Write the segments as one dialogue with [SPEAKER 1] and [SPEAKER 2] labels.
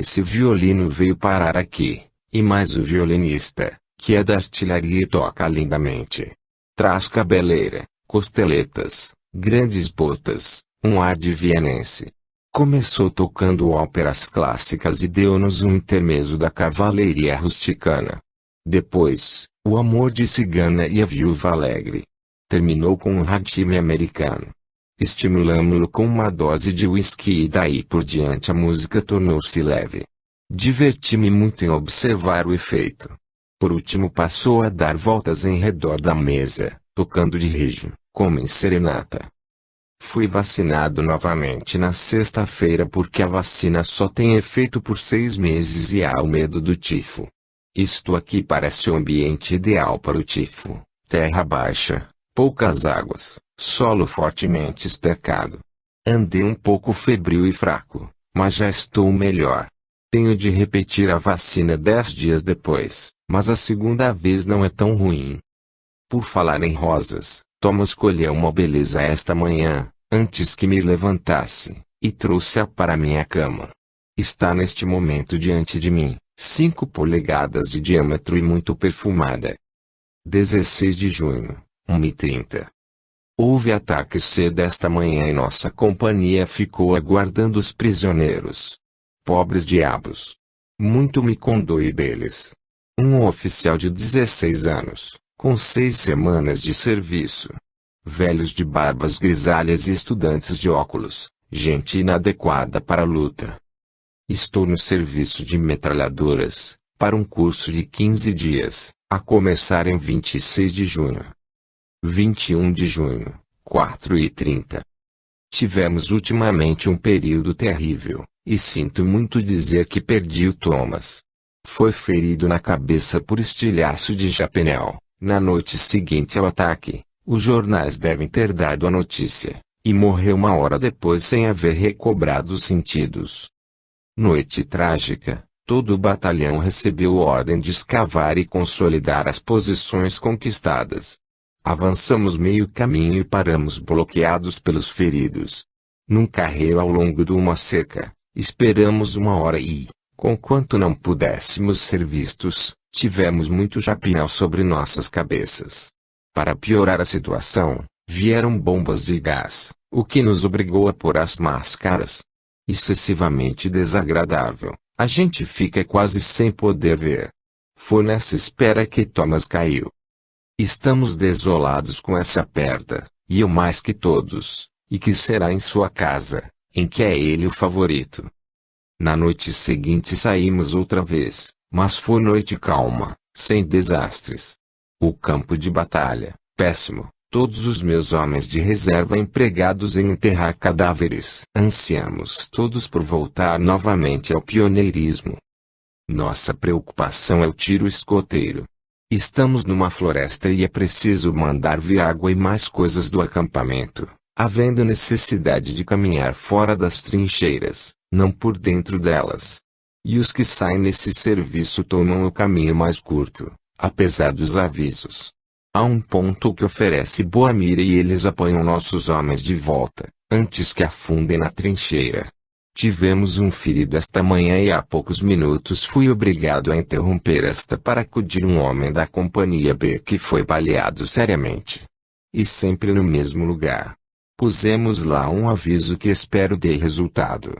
[SPEAKER 1] Esse violino veio parar aqui, e mais o violinista, que é da artilharia e toca lindamente. Traz cabeleira, costeletas, grandes botas, um ar de vienense. Começou tocando óperas clássicas e deu-nos um intermezzo da cavalaria rusticana. Depois, o amor de cigana e a viúva alegre. Terminou com um ragtime americano. Estimulamo-lo com uma dose de whisky e daí por diante a música tornou-se leve. Diverti-me muito em observar o efeito. Por último passou a dar voltas em redor da mesa, tocando de rijo, como em serenata. Fui vacinado novamente na sexta-feira porque a vacina só tem efeito por 6 meses e há o medo do tifo. Isto aqui parece o ambiente ideal para o tifo: terra baixa, poucas águas, solo fortemente estercado. Andei um pouco febril e fraco, mas já estou melhor. Tenho de repetir a vacina 10 dias depois, mas a segunda vez não é tão ruim. Por falar em rosas, Thomas colheu uma beleza esta manhã, antes que me levantasse, e trouxe-a para minha cama. Está neste momento diante de mim, 5 polegadas de diâmetro e muito perfumada. 16 de junho, 1h30. Houve ataque cedo esta manhã e nossa companhia ficou aguardando os prisioneiros. Pobres diabos. Muito me condoi deles. Um oficial de 16 anos, com 6 semanas de serviço. Velhos de barbas grisalhas e estudantes de óculos, gente inadequada para a luta. Estou no serviço de metralhadoras, para um curso de 15 dias, a começar em 26 de junho. 21 de junho, 4h30. Tivemos ultimamente um período terrível, e sinto muito dizer que perdi o Thomas. Foi ferido na cabeça por estilhaço de Japinel, na noite seguinte ao ataque. Os jornais devem ter dado a notícia, e morreu uma hora depois sem haver recobrado os sentidos. Noite trágica, todo o batalhão recebeu ordem de escavar e consolidar as posições conquistadas. Avançamos meio caminho e paramos bloqueados pelos feridos. Num carreiro ao longo de uma cerca, esperamos uma hora e, conquanto não pudéssemos ser vistos, tivemos muito chapinel sobre nossas cabeças. Para piorar a situação, vieram bombas de gás, o que nos obrigou a pôr as máscaras. Excessivamente desagradável, a gente fica quase sem poder ver. Foi nessa espera que Thomas caiu. Estamos desolados com essa perda, e eu mais que todos, e que será em sua casa, em que é ele o favorito. Na noite seguinte saímos outra vez, mas foi noite calma, sem desastres. O campo de batalha, péssimo, todos os meus homens de reserva empregados em enterrar cadáveres. Ansiamos todos por voltar novamente ao pioneirismo. Nossa preocupação é o tiro escoteiro. Estamos numa floresta e é preciso mandar vir água e mais coisas do acampamento, havendo necessidade de caminhar fora das trincheiras, não por dentro delas. E os que saem nesse serviço tomam o caminho mais curto, apesar dos avisos. Há um ponto que oferece boa mira e eles apanham nossos homens de volta, antes que afundem na trincheira. Tivemos um ferido esta manhã e há poucos minutos fui obrigado a interromper esta para acudir um homem da companhia B que foi baleado seriamente. E sempre no mesmo lugar. Pusemos lá um aviso que espero dê resultado.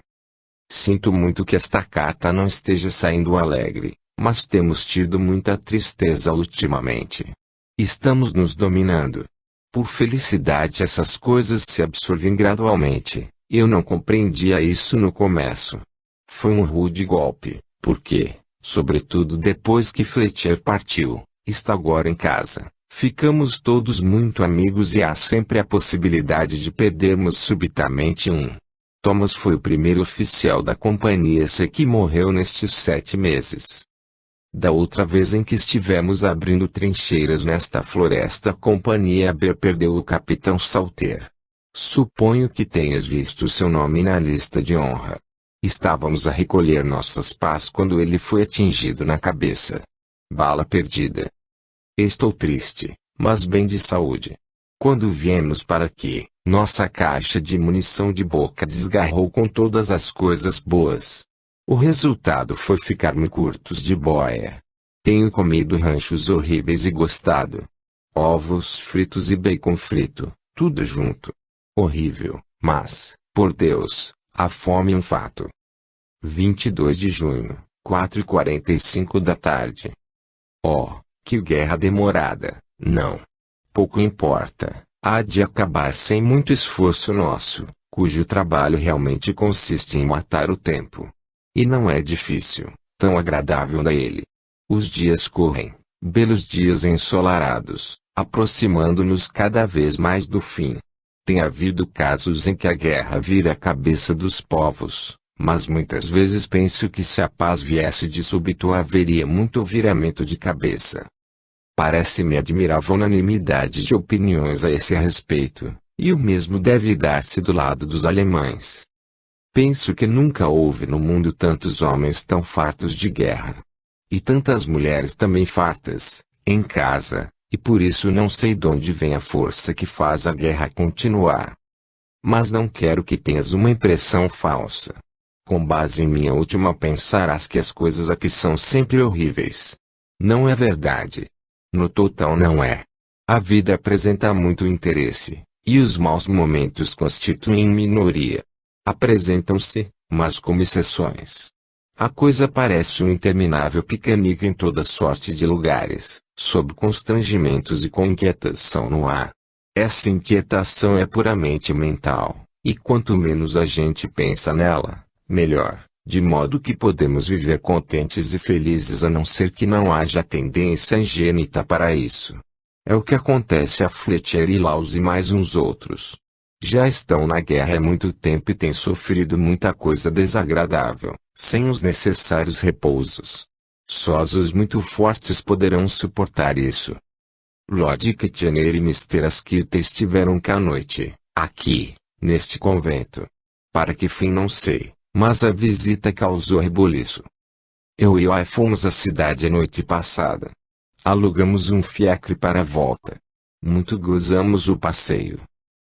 [SPEAKER 1] Sinto muito que esta carta não esteja saindo alegre, mas temos tido muita tristeza ultimamente. Estamos nos dominando. Por felicidade essas coisas se absorvem gradualmente. Eu não compreendia isso no começo. Foi um rude golpe, porque, sobretudo depois que Fletcher partiu, está agora em casa. Ficamos todos muito amigos e há sempre a possibilidade de perdermos subitamente um. Thomas foi o primeiro oficial da companhia C que morreu nestes 7 meses. Da outra vez em que estivemos abrindo trincheiras nesta floresta, a companhia B perdeu o capitão Salter. Suponho que tenhas visto seu nome na lista de honra. Estávamos a recolher nossas pás quando ele foi atingido na cabeça. Bala perdida. Estou triste, mas bem de saúde. Quando viemos para aqui, nossa caixa de munição de boca desgarrou com todas as coisas boas. O resultado foi ficarmos curtos de boia. Tenho comido ranchos horríveis e gostado. Ovos fritos e bacon frito, tudo junto. Horrível, mas, por Deus, a fome é um fato. 22 de junho, 4h45 da tarde. Oh, que guerra demorada, não. Pouco importa, há de acabar sem muito esforço nosso, cujo trabalho realmente consiste em matar o tempo. E não é difícil, tão agradável a ele. Os dias correm, belos dias ensolarados, aproximando-nos cada vez mais do fim. Tem havido casos em que a guerra vira a cabeça dos povos, mas muitas vezes penso que se a paz viesse de súbito haveria muito viramento de cabeça. Parece-me admirável a unanimidade de opiniões a esse respeito, e o mesmo deve dar-se do lado dos alemães. Penso que nunca houve no mundo tantos homens tão fartos de guerra. E tantas mulheres também fartas, em casa, e por isso não sei de onde vem a força que faz a guerra continuar. Mas não quero que tenhas uma impressão falsa. Com base em minha última pensarás que as coisas aqui são sempre horríveis. Não é verdade. No total não é. A vida apresenta muito interesse, e os maus momentos constituem minoria. Apresentam-se, mas como exceções. A coisa parece um interminável piquenique em toda sorte de lugares, sob constrangimentos e com inquietação no ar. Essa inquietação é puramente mental, e quanto menos a gente pensa nela, melhor, de modo que podemos viver contentes e felizes a não ser que não haja tendência ingênita para isso. É o que acontece a Fletcher e Laws e mais uns outros. Já estão na guerra há muito tempo e têm sofrido muita coisa desagradável, sem os necessários repousos. Só os muito fortes poderão suportar isso. Lord Kitchener e Mr. Asquith estiveram cá à noite, aqui, neste convento. Para que fim não sei, mas a visita causou rebuliço. Eu e Oai fomos à cidade a noite passada. Alugamos um fiacre para a volta. Muito gozamos o passeio.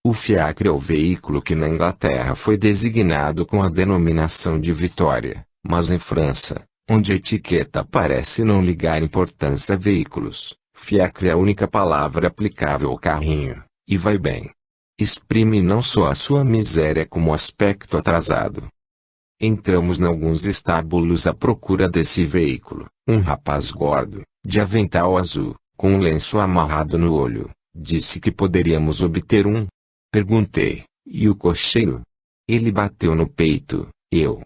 [SPEAKER 1] O fiacre é o veículo que na Inglaterra foi designado com a denominação de Vitória, mas em França, onde a etiqueta parece não ligar importância a veículos, fiacre é a única palavra aplicável ao carrinho, e vai bem. Exprime não só a sua miséria como o aspecto atrasado. Entramos em alguns estábulos à procura desse veículo. Um rapaz gordo, de avental azul, com um lenço amarrado no olho, disse que poderíamos obter um. Perguntei, e o cocheiro? Ele bateu no peito, eu.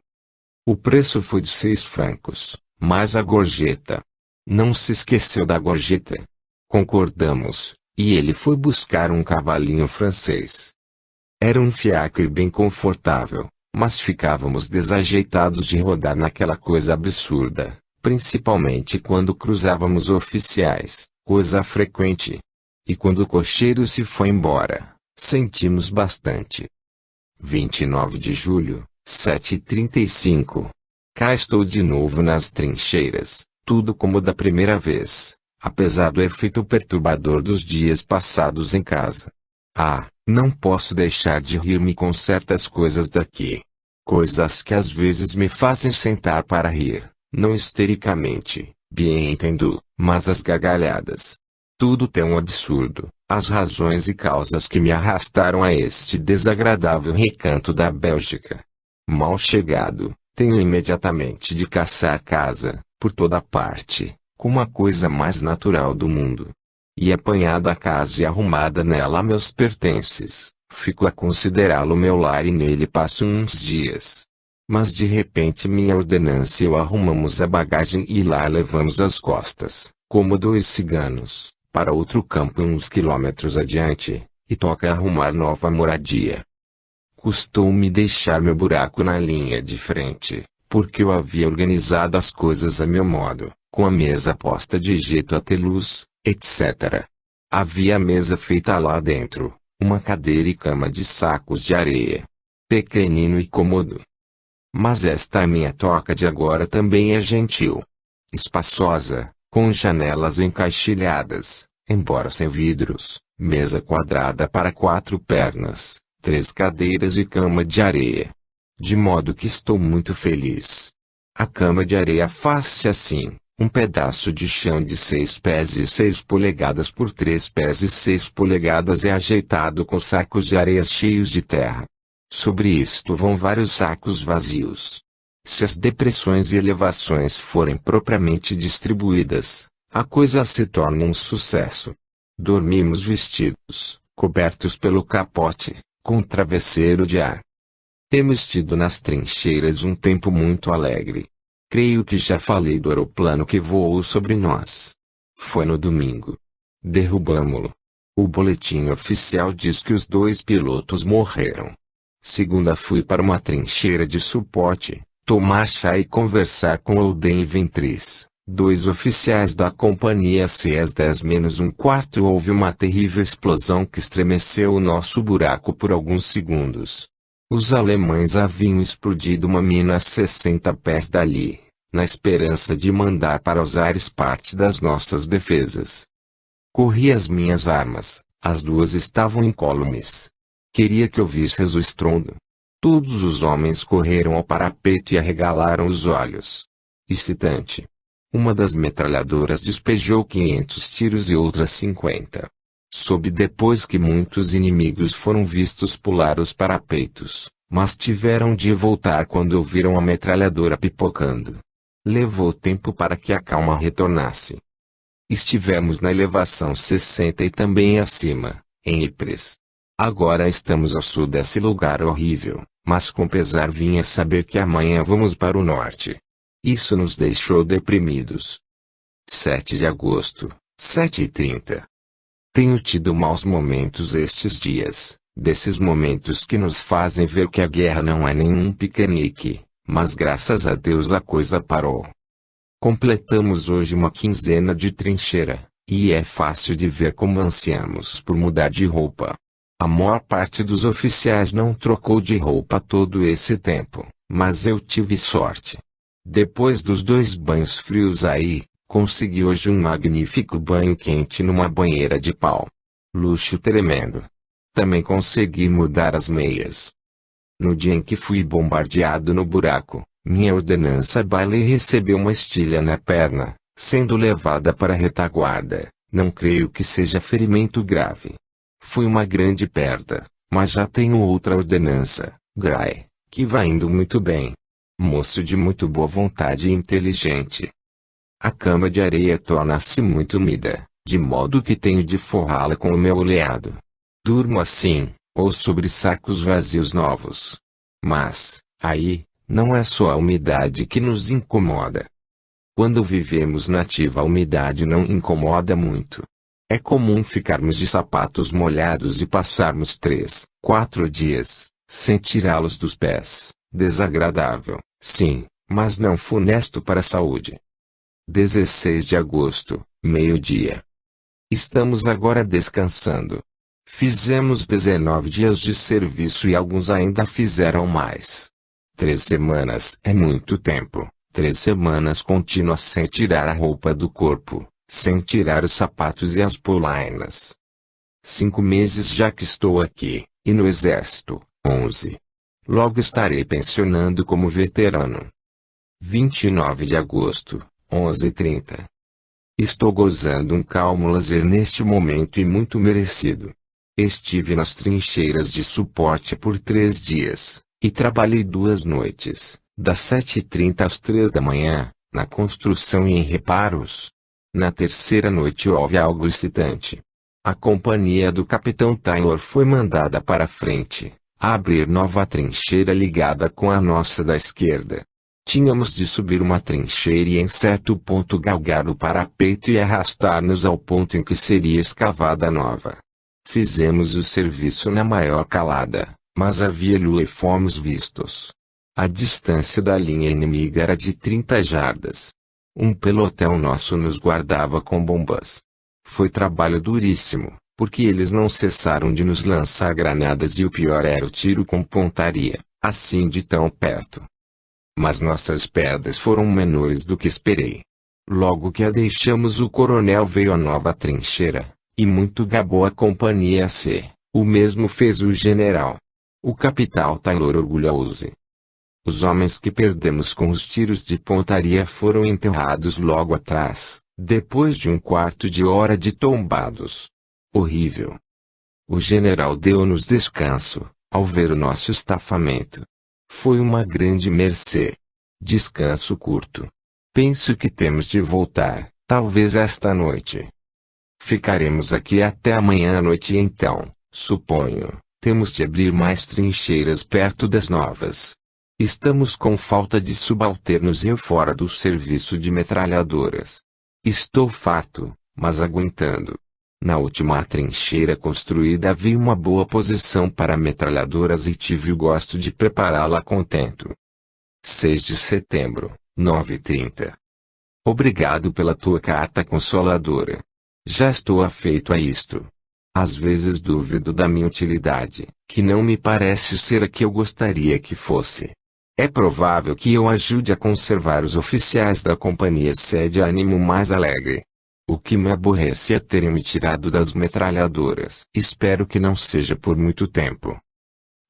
[SPEAKER 1] O preço foi de 6 francos, mais a gorjeta. Não se esqueceu da gorjeta. Concordamos, e ele foi buscar um cavalinho francês. Era um fiacre bem confortável, mas ficávamos desajeitados de rodar naquela coisa absurda, principalmente quando cruzávamos oficiais, coisa frequente. E quando o cocheiro se foi embora, sentimos bastante. 29 de julho, 7h35. Cá estou de novo nas trincheiras, tudo como da primeira vez, apesar do efeito perturbador dos dias passados em casa. Ah, não posso deixar de rir-me com certas coisas daqui. Coisas que às vezes me fazem sentar para rir, não histericamente, bem entendo, mas as gargalhadas. Tudo tão absurdo, as razões e causas que me arrastaram a este desagradável recanto da Bélgica. Mal chegado, tenho imediatamente de caçar casa, por toda parte, como a coisa mais natural do mundo. E apanhada a casa e arrumada nela meus pertences, fico a considerá-lo meu lar e nele passo uns dias. Mas de repente minha ordenança e eu arrumamos a bagagem e lá levamos as costas, como 2 ciganos, para outro campo uns quilômetros adiante, e toca arrumar nova moradia. Custou-me deixar meu buraco na linha de frente, porque eu havia organizado as coisas a meu modo, com a mesa posta de jeito a ter luz, etc. Havia a mesa feita lá dentro, uma cadeira e cama de sacos de areia. Pequenino e cômodo. Mas esta minha toca de agora também é gentil. Espaçosa, com janelas encaixilhadas, embora sem vidros, mesa quadrada para 4 pernas, 3 cadeiras e cama de areia. De modo que estou muito feliz. A cama de areia faz-se assim. Um pedaço de chão de 6 pés e 6 polegadas por 3 pés e 6 polegadas é ajeitado com sacos de areia cheios de terra. Sobre isto vão vários sacos vazios. Se as depressões e elevações forem propriamente distribuídas, a coisa se torna um sucesso. Dormimos vestidos, cobertos pelo capote, com travesseiro de ar. Temos tido nas trincheiras um tempo muito alegre. Creio que já falei do aeroplano que voou sobre nós. Foi no domingo. Derrubamo-lo. O boletim oficial diz que os 2 pilotos morreram. Segunda fui para uma trincheira de suporte, tomar chá e conversar com Olden e Ventris, 2 oficiais da companhia C. Às 10 menos um quarto houve uma terrível explosão que estremeceu o nosso buraco por alguns segundos. Os alemães haviam explodido uma mina a 60 pés dali, na esperança de mandar para os ares parte das nossas defesas. Corri as minhas armas, as 2 estavam incólumes. Queria que ouvisses o estrondo. Todos os homens correram ao parapeito e arregalaram os olhos. Excitante. Uma das metralhadoras despejou 500 tiros e outras 50. Soube depois que muitos inimigos foram vistos pular os parapeitos, mas tiveram de voltar quando ouviram a metralhadora pipocando. Levou tempo para que a calma retornasse. Estivemos na elevação 60 e também acima, em Ypres. Agora estamos ao sul desse lugar horrível, mas com pesar vinha saber que amanhã vamos para o norte. Isso nos deixou deprimidos. 7 de agosto, 7h30. Tenho tido maus momentos estes dias, desses momentos que nos fazem ver que a guerra não é nenhum piquenique, mas graças a Deus a coisa parou. Completamos hoje uma quinzena de trincheira, e é fácil de ver como ansiamos por mudar de roupa. A maior parte dos oficiais não trocou de roupa todo esse tempo, mas eu tive sorte. Depois dos 2 banhos frios aí, consegui hoje um magnífico banho quente numa banheira de pau. Luxo tremendo. Também consegui mudar as meias. No dia em que fui bombardeado no buraco, minha ordenança Bailey recebeu uma estilha na perna, sendo levada para a retaguarda. Não creio que seja ferimento grave. Foi uma grande perda, mas já tenho outra ordenança, Gray, que vai indo muito bem. Moço de muito boa vontade e inteligente. A cama de areia torna-se muito úmida, de modo que tenho de forrá-la com o meu oleado. Durmo assim, ou sobre sacos vazios novos. Mas, aí, não é só a umidade que nos incomoda. Quando vivemos nativa a umidade não incomoda muito. É comum ficarmos de sapatos molhados e passarmos 3, 4 dias, sem tirá-los dos pés. Desagradável, sim, mas não funesto para a saúde. 16 de agosto, meio-dia. Estamos agora descansando. Fizemos 19 dias de serviço e alguns ainda fizeram mais. 3 semanas é muito tempo. 3 semanas contínuas sem tirar a roupa do corpo, sem tirar os sapatos e as polainas. 5 meses já que estou aqui, e no exército, 11. Logo estarei pensionando como veterano. 29 de agosto, 11h30. Estou gozando um calmo lazer neste momento e muito merecido. Estive nas trincheiras de suporte por 3 dias, e trabalhei 2 noites, das 7h30 às 3 da manhã, na construção e em reparos. Na terceira noite houve algo excitante. A companhia do capitão Taylor foi mandada para a frente, a abrir nova trincheira ligada com a nossa da esquerda. Tínhamos de subir uma trincheira e em certo ponto galgar o parapeito e arrastar-nos ao ponto em que seria escavada a nova. Fizemos o serviço na maior calada, mas havia lua e fomos vistos. A distância da linha inimiga era de 30 jardas. Um pelotão nosso nos guardava com bombas. Foi trabalho duríssimo, porque eles não cessaram de nos lançar granadas e o pior era o tiro com pontaria, assim de tão perto. Mas nossas perdas foram menores do que esperei. Logo que a deixamos o coronel veio à nova trincheira, e muito gabou a companhia C. O mesmo fez o general. O capitão Taylor orgulhoso. Os homens que perdemos com os tiros de pontaria foram enterrados logo atrás, depois de um quarto de hora de tombados. Horrível. O general deu-nos descanso, ao ver o nosso estafamento. Foi uma grande mercê. Descanso curto. Penso que temos de voltar, talvez esta noite. Ficaremos aqui até amanhã à noite e então, suponho, temos de abrir mais trincheiras perto das novas. Estamos com falta de subalternos e eu fora do serviço de metralhadoras. Estou farto, mas aguentando. Na última trincheira construída havia uma boa posição para metralhadoras e tive o gosto de prepará-la contento. 6 de setembro, 9h30. Obrigado pela tua carta consoladora. Já estou afeito a isto. Às vezes duvido da minha utilidade, que não me parece ser a que eu gostaria que fosse. É provável que eu ajude a conservar os oficiais da companhia sede a ânimo mais alegre. O que me aborrece é terem me tirado das metralhadoras. Espero que não seja por muito tempo.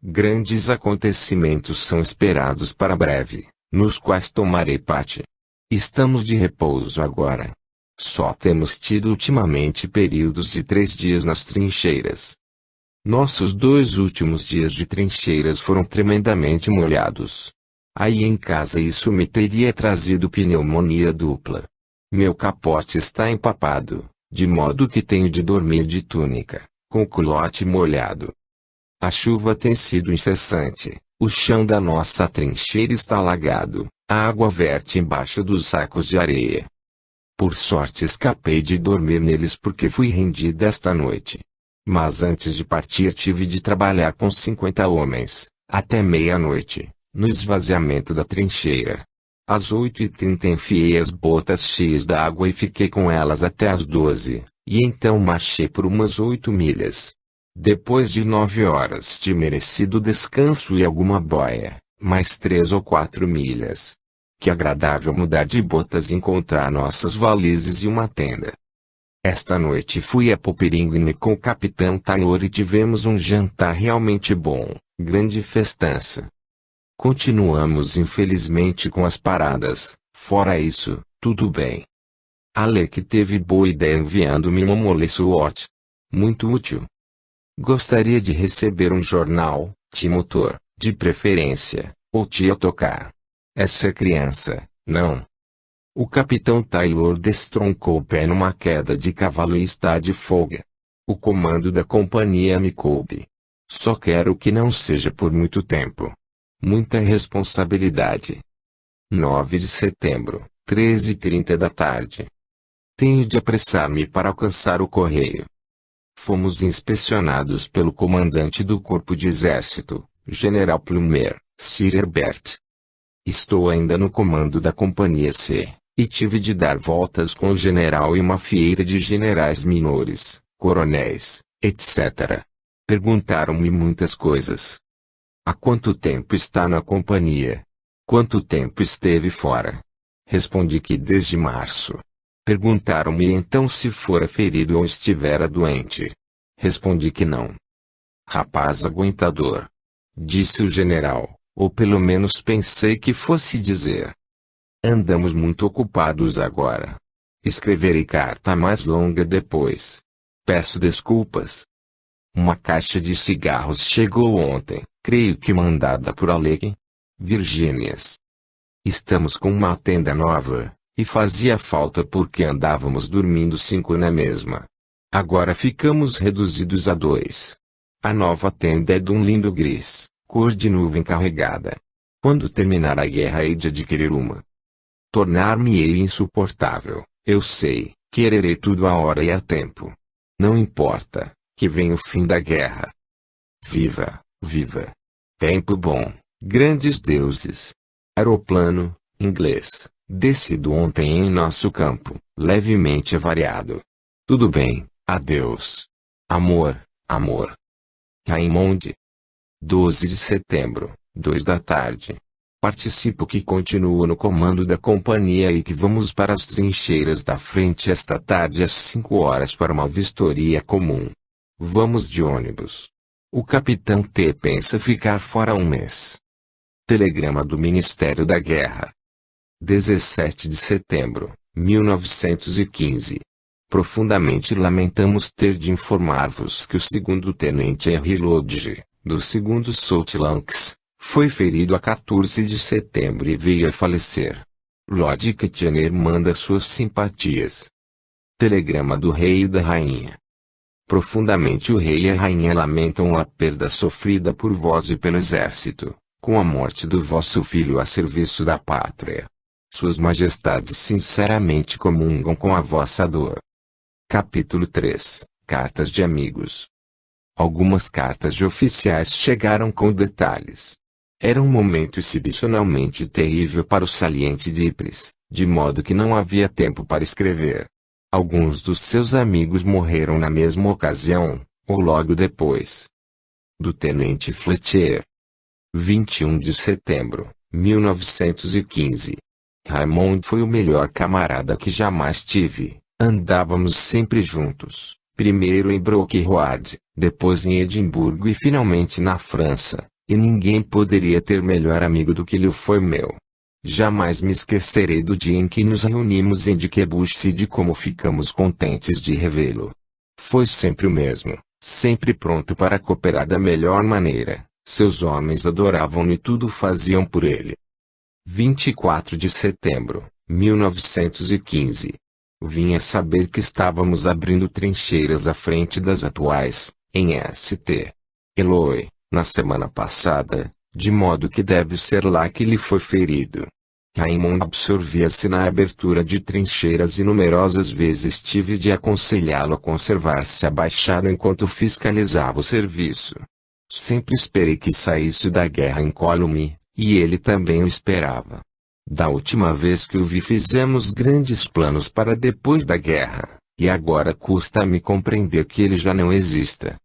[SPEAKER 1] Grandes acontecimentos são esperados para breve, nos quais tomarei parte. Estamos de repouso agora. Só temos tido ultimamente períodos de 3 dias nas trincheiras. Nossos 2 últimos dias de trincheiras foram tremendamente molhados. Aí em casa isso me teria trazido pneumonia dupla. Meu capote está empapado, de modo que tenho de dormir de túnica, com o culote molhado. A chuva tem sido incessante, o chão da nossa trincheira está alagado, a água verte embaixo dos sacos de areia. Por sorte escapei de dormir neles porque fui rendido esta noite. Mas antes de partir tive de trabalhar com 50 homens, até meia-noite, no esvaziamento da trincheira. Às 8h30 enfiei as botas cheias d'água e fiquei com elas até às 12, e então marchei por umas 8 milhas. Depois de 9 horas de merecido descanso e alguma boia, mais 3 ou 4 milhas. Que agradável mudar de botas e encontrar nossas valizes e uma tenda. Esta noite fui a Poperinghe com o capitão Taylor e tivemos um jantar realmente bom, grande festança. Continuamos infelizmente com as paradas, fora isso, tudo bem. Alec teve boa ideia enviando-me uma moleçote. Muito útil. Gostaria de receber um jornal, Timotor, de preferência, ou te tocar. Essa criança, não. O capitão Taylor destroncou o pé numa queda de cavalo e está de folga. O comando da companhia me coube. Só quero que não seja por muito tempo. Muita responsabilidade. 9 de setembro, 13h30 da tarde. Tenho de apressar-me para alcançar o correio. Fomos inspecionados pelo comandante do Corpo de Exército, General Plumer, Sir Herbert. Estou ainda no comando da Companhia C, e tive de dar voltas com o general e uma fileira de generais menores, coronéis, etc. Perguntaram-me muitas coisas. Há quanto tempo está na companhia? Quanto tempo esteve fora? Respondi que desde março. Perguntaram-me então se fora ferido ou estivera doente. Respondi que não. Rapaz aguentador. Disse o general. Ou pelo menos pensei que fosse dizer. Andamos muito ocupados agora. Escreverei carta mais longa depois. Peço desculpas. Uma caixa de cigarros chegou ontem, creio que mandada por Alec. Virgínias. Estamos com uma tenda nova, e fazia falta porque andávamos dormindo 5 na mesma. Agora ficamos reduzidos a 2. A nova tenda é de um lindo gris, cor de nuvem carregada. Quando terminar a guerra hei de adquirir uma. Tornar-me-ei insuportável, eu sei, quererei tudo à hora e a tempo. Não importa, que venha o fim da guerra. Viva, viva. Tempo bom, grandes deuses. Aeroplano, inglês, descido ontem em nosso campo, levemente avariado. Tudo bem, adeus. Amor, amor. Raymond. 12 de setembro, 2 da tarde. Participo que continuo no comando da companhia e que vamos para as trincheiras da frente esta tarde às 5 horas para uma vistoria comum. Vamos de ônibus. O capitão T pensa ficar fora um mês. Telegrama do Ministério da Guerra. 17 de setembro, 1915. Profundamente lamentamos ter de informar-vos que o segundo-tenente Henry Lodge, do 2º South Lancs, foi ferido a 14 de setembro e veio a falecer. Lord Kitchener manda suas simpatias. Telegrama do Rei e da Rainha. Profundamente o Rei e a Rainha lamentam a perda sofrida por vós e pelo exército, com a morte do vosso filho a serviço da pátria. Suas Majestades sinceramente comungam com a vossa dor. Capítulo 3 – Cartas de Amigos. Algumas cartas de oficiais chegaram com detalhes. Era um momento excepcionalmente terrível para o saliente de Ypres, de modo que não havia tempo para escrever. Alguns dos seus amigos morreram na mesma ocasião, ou logo depois. Do Tenente Fletcher. 21 de setembro, 1915. Raymond foi o melhor camarada que jamais tive. Andávamos sempre juntos, primeiro em Brockroad, depois em Edimburgo e finalmente na França, e ninguém poderia ter melhor amigo do que ele foi meu. Jamais me esquecerei do dia em que nos reunimos em Dikebush e de como ficamos contentes de revê-lo. Foi sempre o mesmo, sempre pronto para cooperar da melhor maneira. Seus homens adoravam-no e tudo faziam por ele. 24 de setembro, 1915. Vinha saber que estávamos abrindo trincheiras à frente das atuais, em St. Eloi, na semana passada, de modo que deve ser lá que ele foi ferido. Raymond absorvia-se na abertura de trincheiras e numerosas vezes tive de aconselhá-lo a conservar-se abaixado enquanto fiscalizava o serviço. Sempre esperei que saísse da guerra incólume, e ele também o esperava. Da última vez que o vi fizemos grandes planos para depois da guerra, e agora custa-me compreender que ele já não exista.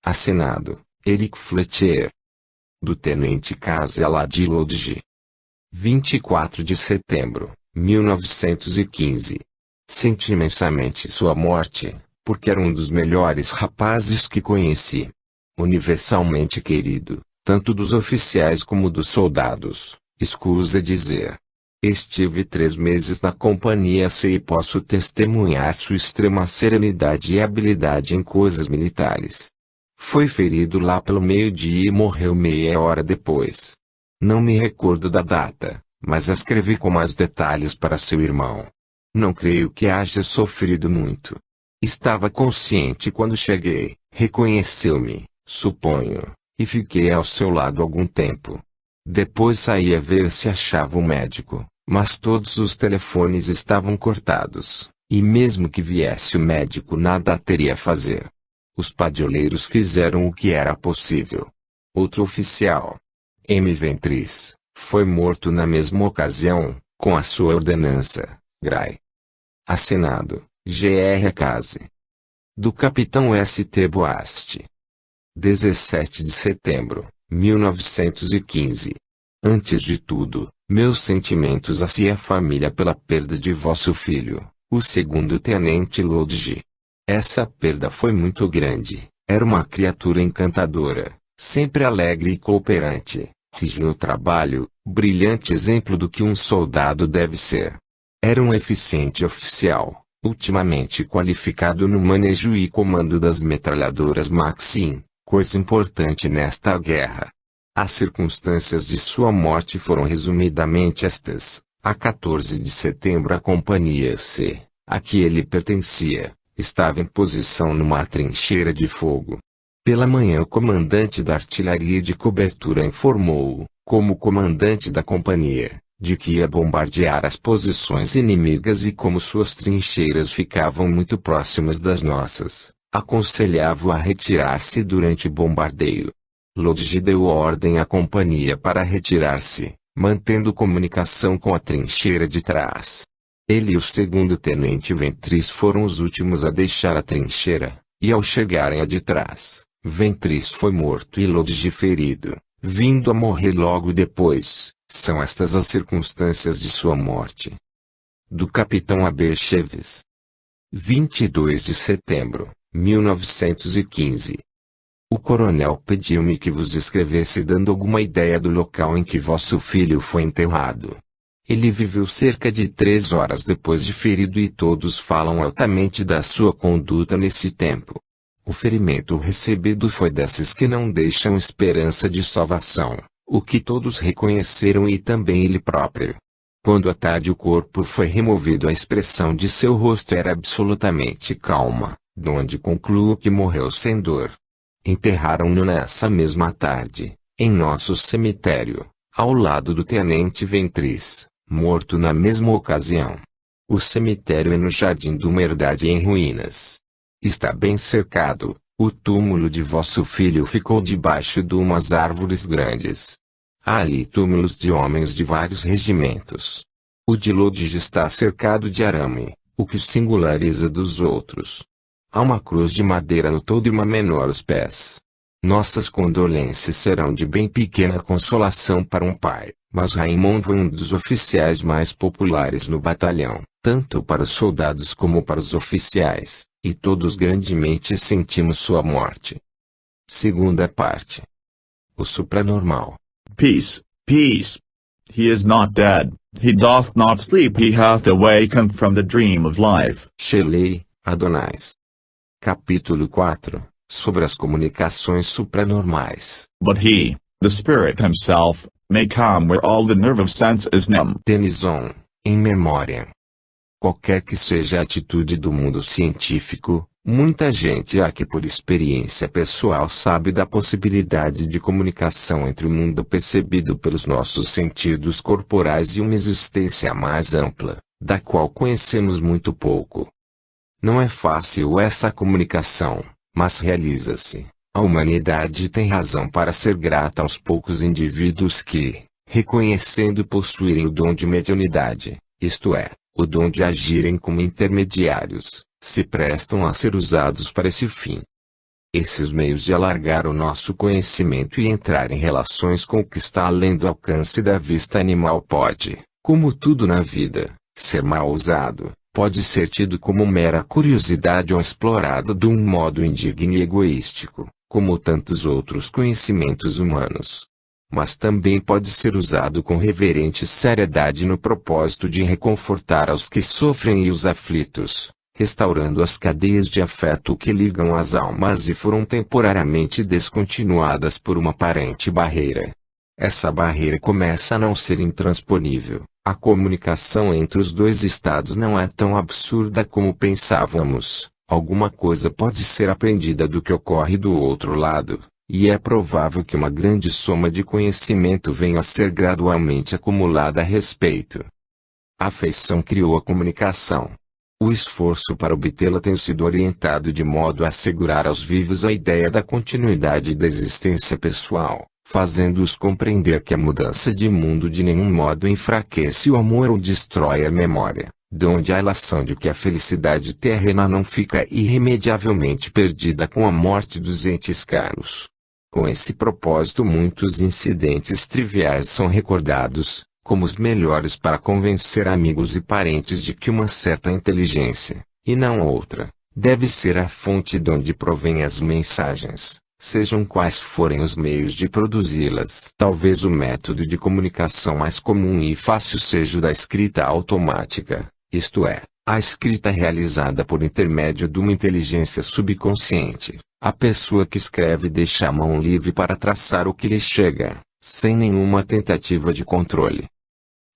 [SPEAKER 1] Assinado, Eric Fletcher. Do Tenente Caselad Lodge. 24 de setembro, 1915. Senti imensamente sua morte, porque era um dos melhores rapazes que conheci. Universalmente querido, tanto dos oficiais como dos soldados. Escusa dizer. Estive 3 meses na companhia C e posso testemunhar sua extrema serenidade e habilidade em coisas militares. Foi ferido lá pelo meio-dia e morreu meia hora depois. Não me recordo da data, mas a escrevi com mais detalhes para seu irmão. Não creio que haja sofrido muito. Estava consciente quando cheguei, reconheceu-me, suponho, e fiquei ao seu lado algum tempo. Depois saí a ver se achava o médico, mas todos os telefones estavam cortados, e mesmo que viesse o médico nada teria a fazer. Os padioleiros fizeram o que era possível. Outro oficial, M. Ventris, foi morto na mesma ocasião, com a sua ordenança, Gray. Assinado, G.R. Case. Do Capitão S.T. Boast. 17 de setembro, 1915. Antes de tudo, meus sentimentos a si e a família pela perda de vosso filho, o segundo-tenente Lodge. Essa perda foi muito grande. Era uma criatura encantadora, sempre alegre e cooperante, rígido no trabalho, brilhante exemplo do que um soldado deve ser. Era um eficiente oficial, ultimamente qualificado no manejo e comando das metralhadoras Maxim, coisa importante nesta guerra. As circunstâncias de sua morte foram resumidamente estas. A 14 de setembro a Companhia C, a que ele pertencia, estava em posição numa trincheira de fogo. Pela manhã o comandante da artilharia de cobertura informou-o, como comandante da companhia, de que ia bombardear as posições inimigas e como suas trincheiras ficavam muito próximas das nossas, aconselhava-o a retirar-se durante o bombardeio. Lodge deu ordem à companhia para retirar-se, mantendo comunicação com a trincheira de trás. Ele e o segundo-tenente Ventris foram os últimos a deixar a trincheira, e ao chegarem a de trás, Ventris foi morto e Lodge ferido, vindo a morrer logo depois. São estas as circunstâncias de sua morte. Do Capitão A.B. Cheves. 22 de setembro, 1915. O coronel pediu-me que vos escrevesse dando alguma ideia do local em que vosso filho foi enterrado. Ele viveu cerca de 3 horas depois de ferido e todos falam altamente da sua conduta nesse tempo. O ferimento recebido foi desses que não deixam esperança de salvação, o que todos reconheceram e também ele próprio. Quando à tarde o corpo foi removido, a expressão de seu rosto era absolutamente calma, donde concluo que morreu sem dor. Enterraram-no nessa mesma tarde, em nosso cemitério, ao lado do tenente Ventris, morto na mesma ocasião. O cemitério é no Jardim do Merdade em ruínas. Está bem cercado, o túmulo de vosso filho ficou debaixo de umas árvores grandes. Há ali túmulos de homens de vários regimentos. O de Lodge está cercado de arame, o que singulariza dos outros. Há uma cruz de madeira no todo e uma menor aos pés. Nossas condolências serão de bem pequena consolação para um pai, mas Raymond foi um dos oficiais mais populares no batalhão, tanto para os soldados como para os oficiais, e todos grandemente sentimos sua morte. Segunda parte. O supranormal.
[SPEAKER 2] Peace, peace. He is not dead, he doth not sleep, he hath awakened from the dream of life.
[SPEAKER 1] Shelley, Adonais. Capítulo 4, sobre as comunicações supranormais.
[SPEAKER 2] But he, the spirit himself, may come where all the nerve of sense is numb.
[SPEAKER 1] Tennyson, em memória. Qualquer que seja a atitude do mundo científico, muita gente há que por experiência pessoal sabe da possibilidade de comunicação entre o mundo percebido pelos nossos sentidos corporais e uma existência mais ampla, da qual conhecemos muito pouco. Não é fácil essa comunicação, mas realiza-se. A humanidade tem razão para ser grata aos poucos indivíduos que, reconhecendo possuírem o dom de mediunidade, isto é, o dom de agirem como intermediários, se prestam a ser usados para esse fim. Esses meios de alargar o nosso conhecimento e entrar em relações com o que está além do alcance da vista animal pode, como tudo na vida, ser mal usado. Pode ser tido como mera curiosidade ou explorado de um modo indigno e egoístico, como tantos outros conhecimentos humanos. Mas também pode ser usado com reverente seriedade no propósito de reconfortar aos que sofrem e os aflitos, restaurando as cadeias de afeto que ligam as almas e foram temporariamente descontinuadas por uma aparente barreira. Essa barreira começa a não ser intransponível. A comunicação entre os dois estados não é tão absurda como pensávamos. Alguma coisa pode ser aprendida do que ocorre do outro lado, e é provável que uma grande soma de conhecimento venha a ser gradualmente acumulada a respeito. A afeição criou a comunicação. O esforço para obtê-la tem sido orientado de modo a assegurar aos vivos a ideia da continuidade da existência pessoal, fazendo-os compreender que a mudança de mundo de nenhum modo enfraquece o amor ou destrói a memória, donde a ilação de que a felicidade terrena não fica irremediavelmente perdida com a morte dos entes caros. Com esse propósito muitos incidentes triviais são recordados, como os melhores para convencer amigos e parentes de que uma certa inteligência, e não outra, deve ser a fonte de onde provém as mensagens, sejam quais forem os meios de produzi-las. Talvez o método de comunicação mais comum e fácil seja o da escrita automática, isto é, a escrita realizada por intermédio de uma inteligência subconsciente. A pessoa que escreve deixa a mão livre para traçar o que lhe chega, sem nenhuma tentativa de controle.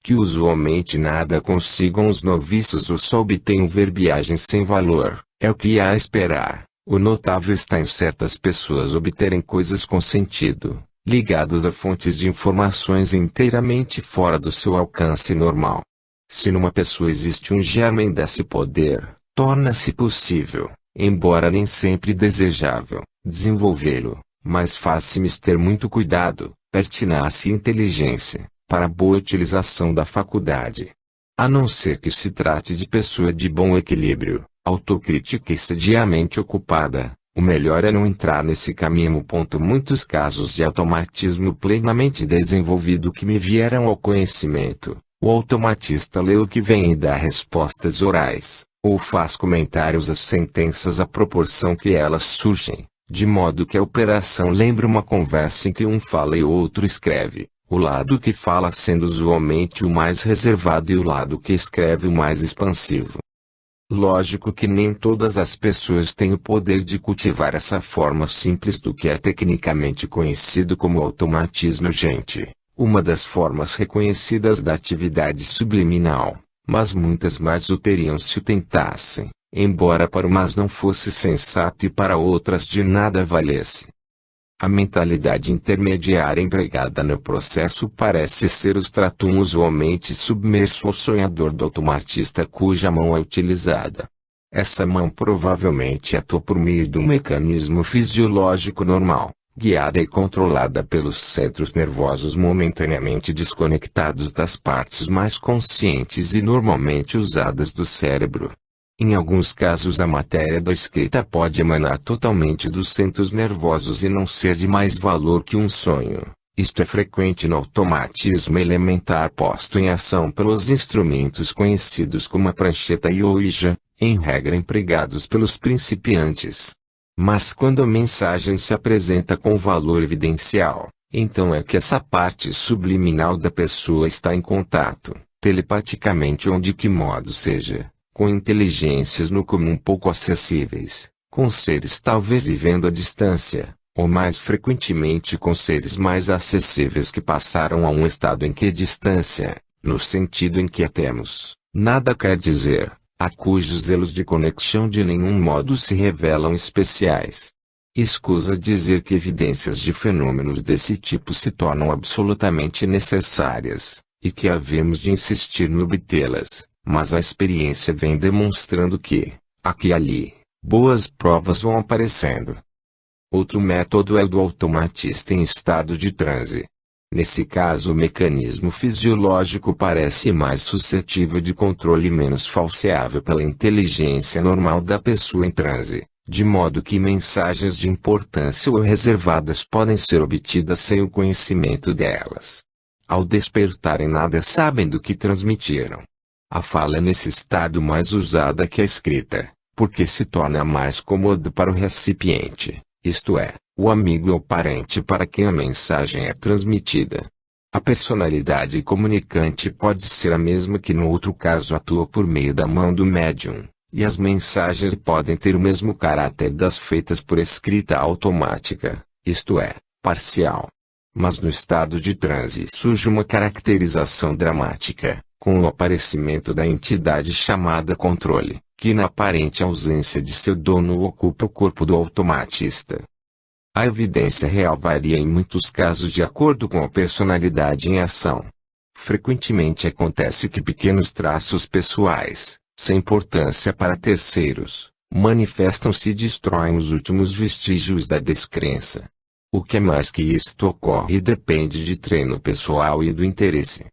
[SPEAKER 1] Que usualmente nada consigam os noviços ou só obtenham verbiagem sem valor, é o que há a esperar. O notável está em certas pessoas obterem coisas com sentido, ligadas a fontes de informações inteiramente fora do seu alcance normal. Se numa pessoa existe um germen desse poder, torna-se possível, embora nem sempre desejável, desenvolvê-lo, mas faz-se ter muito cuidado, pertinácia e inteligência, para a boa utilização da faculdade. A não ser que se trate de pessoa de bom equilíbrio, autocrítica e sadiamente ocupada, o melhor é não entrar nesse caminho. Muitos casos de automatismo plenamente desenvolvido que me vieram ao conhecimento, o automatista lê o que vem e dá respostas orais, ou faz comentários às sentenças à proporção que elas surgem, de modo que a operação lembra uma conversa em que um fala e o outro escreve, o lado que fala sendo usualmente o mais reservado e o lado que escreve o mais expansivo. Lógico que nem todas as pessoas têm o poder de cultivar essa forma simples do que é tecnicamente conhecido como automatismo urgente, uma das formas reconhecidas da atividade subliminal, mas muitas mais o teriam se o tentassem, embora para umas não fosse sensato e para outras de nada valesse. A mentalidade intermediária empregada no processo parece ser o stratum usualmente submerso ou sonhador do automatista cuja mão é utilizada. Essa mão provavelmente atua por meio de um mecanismo fisiológico normal, guiada e controlada pelos centros nervosos momentaneamente desconectados das partes mais conscientes e normalmente usadas do cérebro. Em alguns casos a matéria da escrita pode emanar totalmente dos centros nervosos e não ser de mais valor que um sonho. Isto é frequente no automatismo elementar posto em ação pelos instrumentos conhecidos como a prancheta e ouija, em regra empregados pelos principiantes. Mas quando a mensagem se apresenta com valor evidencial, então é que essa parte subliminal da pessoa está em contato, telepaticamente ou de que modo seja, com inteligências no comum pouco acessíveis, com seres talvez vivendo à distância, ou mais frequentemente com seres mais acessíveis que passaram a um estado em que distância, no sentido em que a temos, nada quer dizer, a cujos elos de conexão de nenhum modo se revelam especiais. Escusa dizer que evidências de fenômenos desse tipo se tornam absolutamente necessárias, e que havemos de insistir no obtê-las. Mas a experiência vem demonstrando que, aqui e ali, boas provas vão aparecendo. Outro método é o do automatista em estado de transe. Nesse caso o mecanismo fisiológico parece mais suscetível de controle e menos falseável pela inteligência normal da pessoa em transe, de modo que mensagens de importância ou reservadas podem ser obtidas sem o conhecimento delas. Ao despertarem nada sabem do que transmitiram. A fala é nesse estado mais usada que a escrita, porque se torna mais cômodo para o recipiente, isto é, o amigo ou parente para quem a mensagem é transmitida. A personalidade comunicante pode ser a mesma que no outro caso atua por meio da mão do médium, e as mensagens podem ter o mesmo caráter das feitas por escrita automática, isto é, parcial. Mas no estado de transe surge uma caracterização dramática, com o aparecimento da entidade chamada controle, que na aparente ausência de seu dono ocupa o corpo do automatista. A evidência real varia em muitos casos de acordo com a personalidade em ação. Frequentemente acontece que pequenos traços pessoais, sem importância para terceiros, manifestam-se e destroem os últimos vestígios da descrença. O que é mais que isto ocorre depende de treino pessoal e do interesse.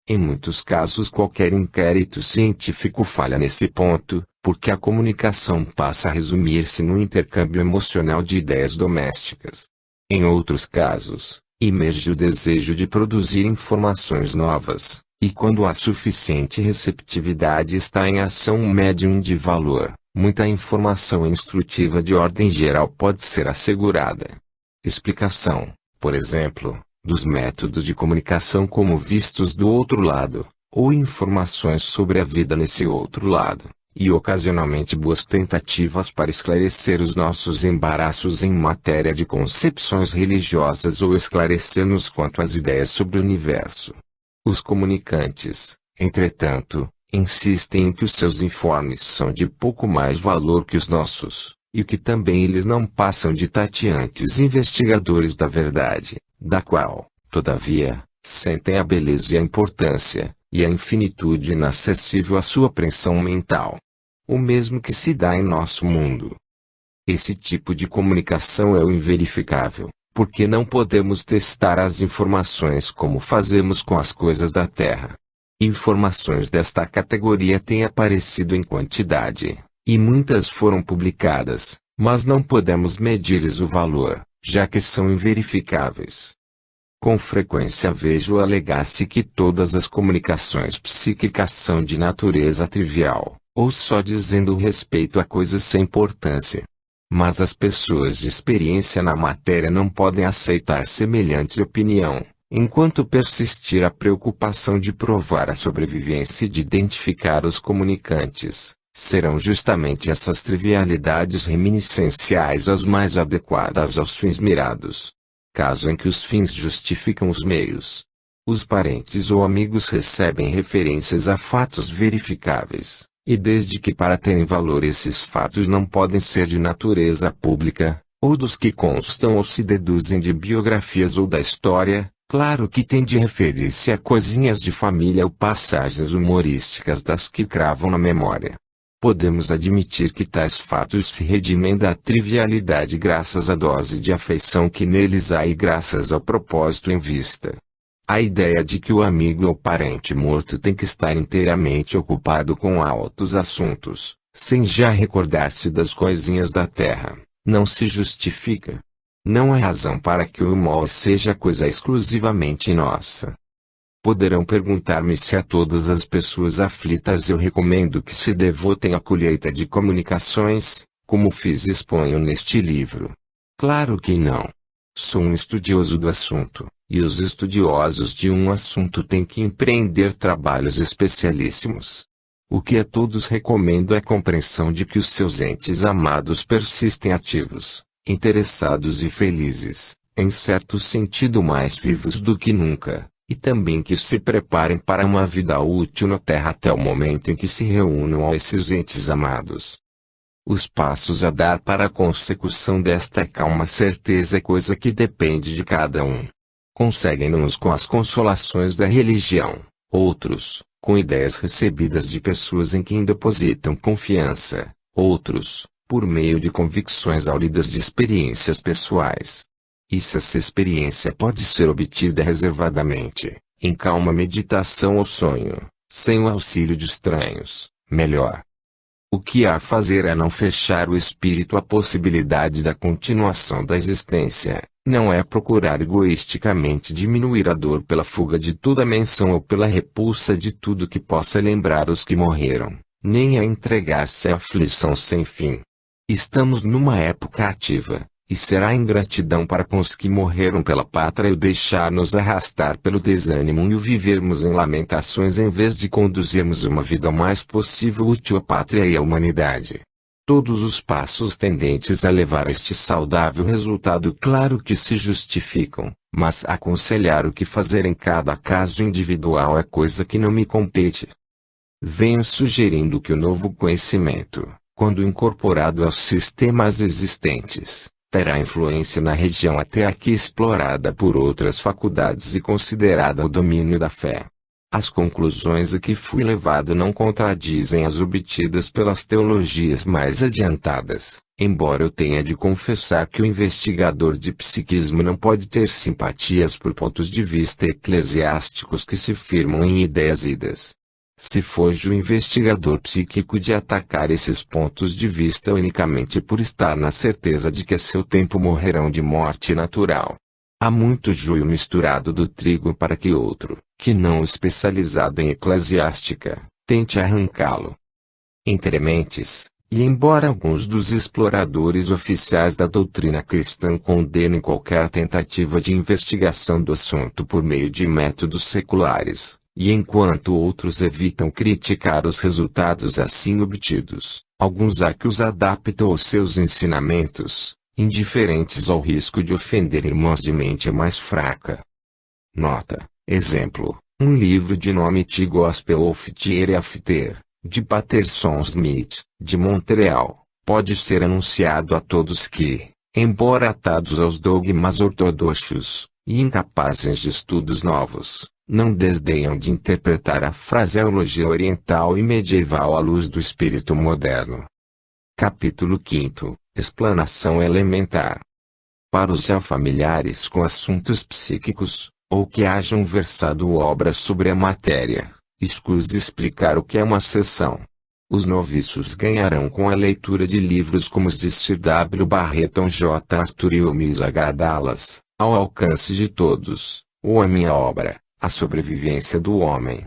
[SPEAKER 1] Em muitos casos qualquer inquérito científico falha nesse ponto, porque a comunicação passa a resumir-se no intercâmbio emocional de ideias domésticas. Em outros casos, emerge o desejo de produzir informações novas, e quando há suficiente receptividade está em ação um médium de valor, muita informação instrutiva de ordem geral pode ser assegurada. Explicação, por exemplo, dos métodos de comunicação como vistos do outro lado, ou informações sobre a vida nesse outro lado, e ocasionalmente boas tentativas para esclarecer os nossos embaraços em matéria de concepções religiosas ou esclarecer-nos quanto às ideias sobre o universo. Os comunicantes, entretanto, insistem em que os seus informes são de pouco mais valor que os nossos, e que também eles não passam de tateantes investigadores da verdade, da qual, todavia, sentem a beleza e a importância, e a infinitude inacessível à sua apreensão mental. O mesmo que se dá em nosso mundo. Esse tipo de comunicação é o inverificável, porque não podemos testar as informações como fazemos com as coisas da Terra. Informações desta categoria têm aparecido em quantidade, e muitas foram publicadas, mas não podemos medir-lhes o valor, já que são inverificáveis. Com frequência vejo alegar-se que todas as comunicações psíquicas são de natureza trivial, ou só dizendo respeito a coisas sem importância. Mas as pessoas de experiência na matéria não podem aceitar semelhante opinião, enquanto persistir a preocupação de provar a sobrevivência e de identificar os comunicantes. Serão justamente essas trivialidades reminiscenciais as mais adequadas aos fins mirados. Caso em que os fins justificam os meios, os parentes ou amigos recebem referências a fatos verificáveis, e desde que para terem valor esses fatos não podem ser de natureza pública, ou dos que constam ou se deduzem de biografias ou da história, claro que tem de referir-se a coisinhas de família ou passagens humorísticas das que cravam na memória. Podemos admitir que tais fatos se redimem da trivialidade graças à dose de afeição que neles há e graças ao propósito em vista. A ideia de que o amigo ou parente morto tem que estar inteiramente ocupado com altos assuntos, sem já recordar-se das coisinhas da terra, não se justifica. Não há razão para que o humor seja coisa exclusivamente nossa. Poderão perguntar-me se a todas as pessoas aflitas eu recomendo que se devotem à colheita de comunicações, como fiz e exponho neste livro. Claro que não. Sou um estudioso do assunto, e os estudiosos de um assunto têm que empreender trabalhos especialíssimos. O que a todos recomendo é a compreensão de que os seus entes amados persistem ativos, interessados e felizes, em certo sentido mais vivos do que nunca. E também que se preparem para uma vida útil na Terra até o momento em que se reúnam a esses entes amados. Os passos a dar para a consecução desta calma certeza é coisa que depende de cada um. Conseguem-nos com as consolações da religião, outros, com ideias recebidas de pessoas em quem depositam confiança, outros, por meio de convicções áuridas de experiências pessoais. E se essa experiência pode ser obtida reservadamente, em calma meditação ou sonho, sem o auxílio de estranhos, melhor. O que há a fazer é não fechar o espírito à possibilidade da continuação da existência, não é procurar egoisticamente diminuir a dor pela fuga de toda menção ou pela repulsa de tudo que possa lembrar os que morreram, nem é entregar-se à aflição sem fim. Estamos numa época ativa. E será ingratidão para com os que morreram pela pátria o deixar-nos arrastar pelo desânimo e o vivermos em lamentações em vez de conduzirmos uma vida o mais possível útil à pátria e à humanidade. Todos os passos tendentes a levar a este saudável resultado claro que se justificam, mas aconselhar o que fazer em cada caso individual é coisa que não me compete. Venho sugerindo que o novo conhecimento, quando incorporado aos sistemas existentes, terá influência na região até aqui explorada por outras faculdades e considerada o domínio da fé. As conclusões a que fui levado não contradizem as obtidas pelas teologias mais adiantadas, embora eu tenha de confessar que o investigador de psiquismo não pode ter simpatias por pontos de vista eclesiásticos que se firmam em ideias idas. Se foge o investigador psíquico de atacar esses pontos de vista unicamente por estar na certeza de que a seu tempo morrerão de morte natural. Há muito joio misturado do trigo para que outro, que não especializado em eclesiástica, tente arrancá-lo. Entre mentes, e embora alguns dos exploradores oficiais da doutrina cristã condenem qualquer tentativa de investigação do assunto por meio de métodos seculares, e enquanto outros evitam criticar os resultados assim obtidos, alguns há que os adaptam aos seus ensinamentos, indiferentes ao risco de ofender irmãos de mente mais fraca. Nota, exemplo, um livro de nome The Gospel of the Hereafter, de Patterson Smith, de Montreal, pode ser anunciado a todos que, embora atados aos dogmas ortodoxos, e incapazes de estudos novos, não desdenham de interpretar a fraseologia oriental e medieval à luz do espírito moderno. Capítulo 5 – Explanação elementar. Para os já familiares com assuntos psíquicos, ou que hajam versado obras sobre a matéria, escuse explicar o que é uma sessão. Os noviços ganharão com a leitura de livros como os de Sir W. Barreton J. Arthur e Miss H. Dallas, ao alcance de todos, ou a minha obra, A Sobrevivência do Homem.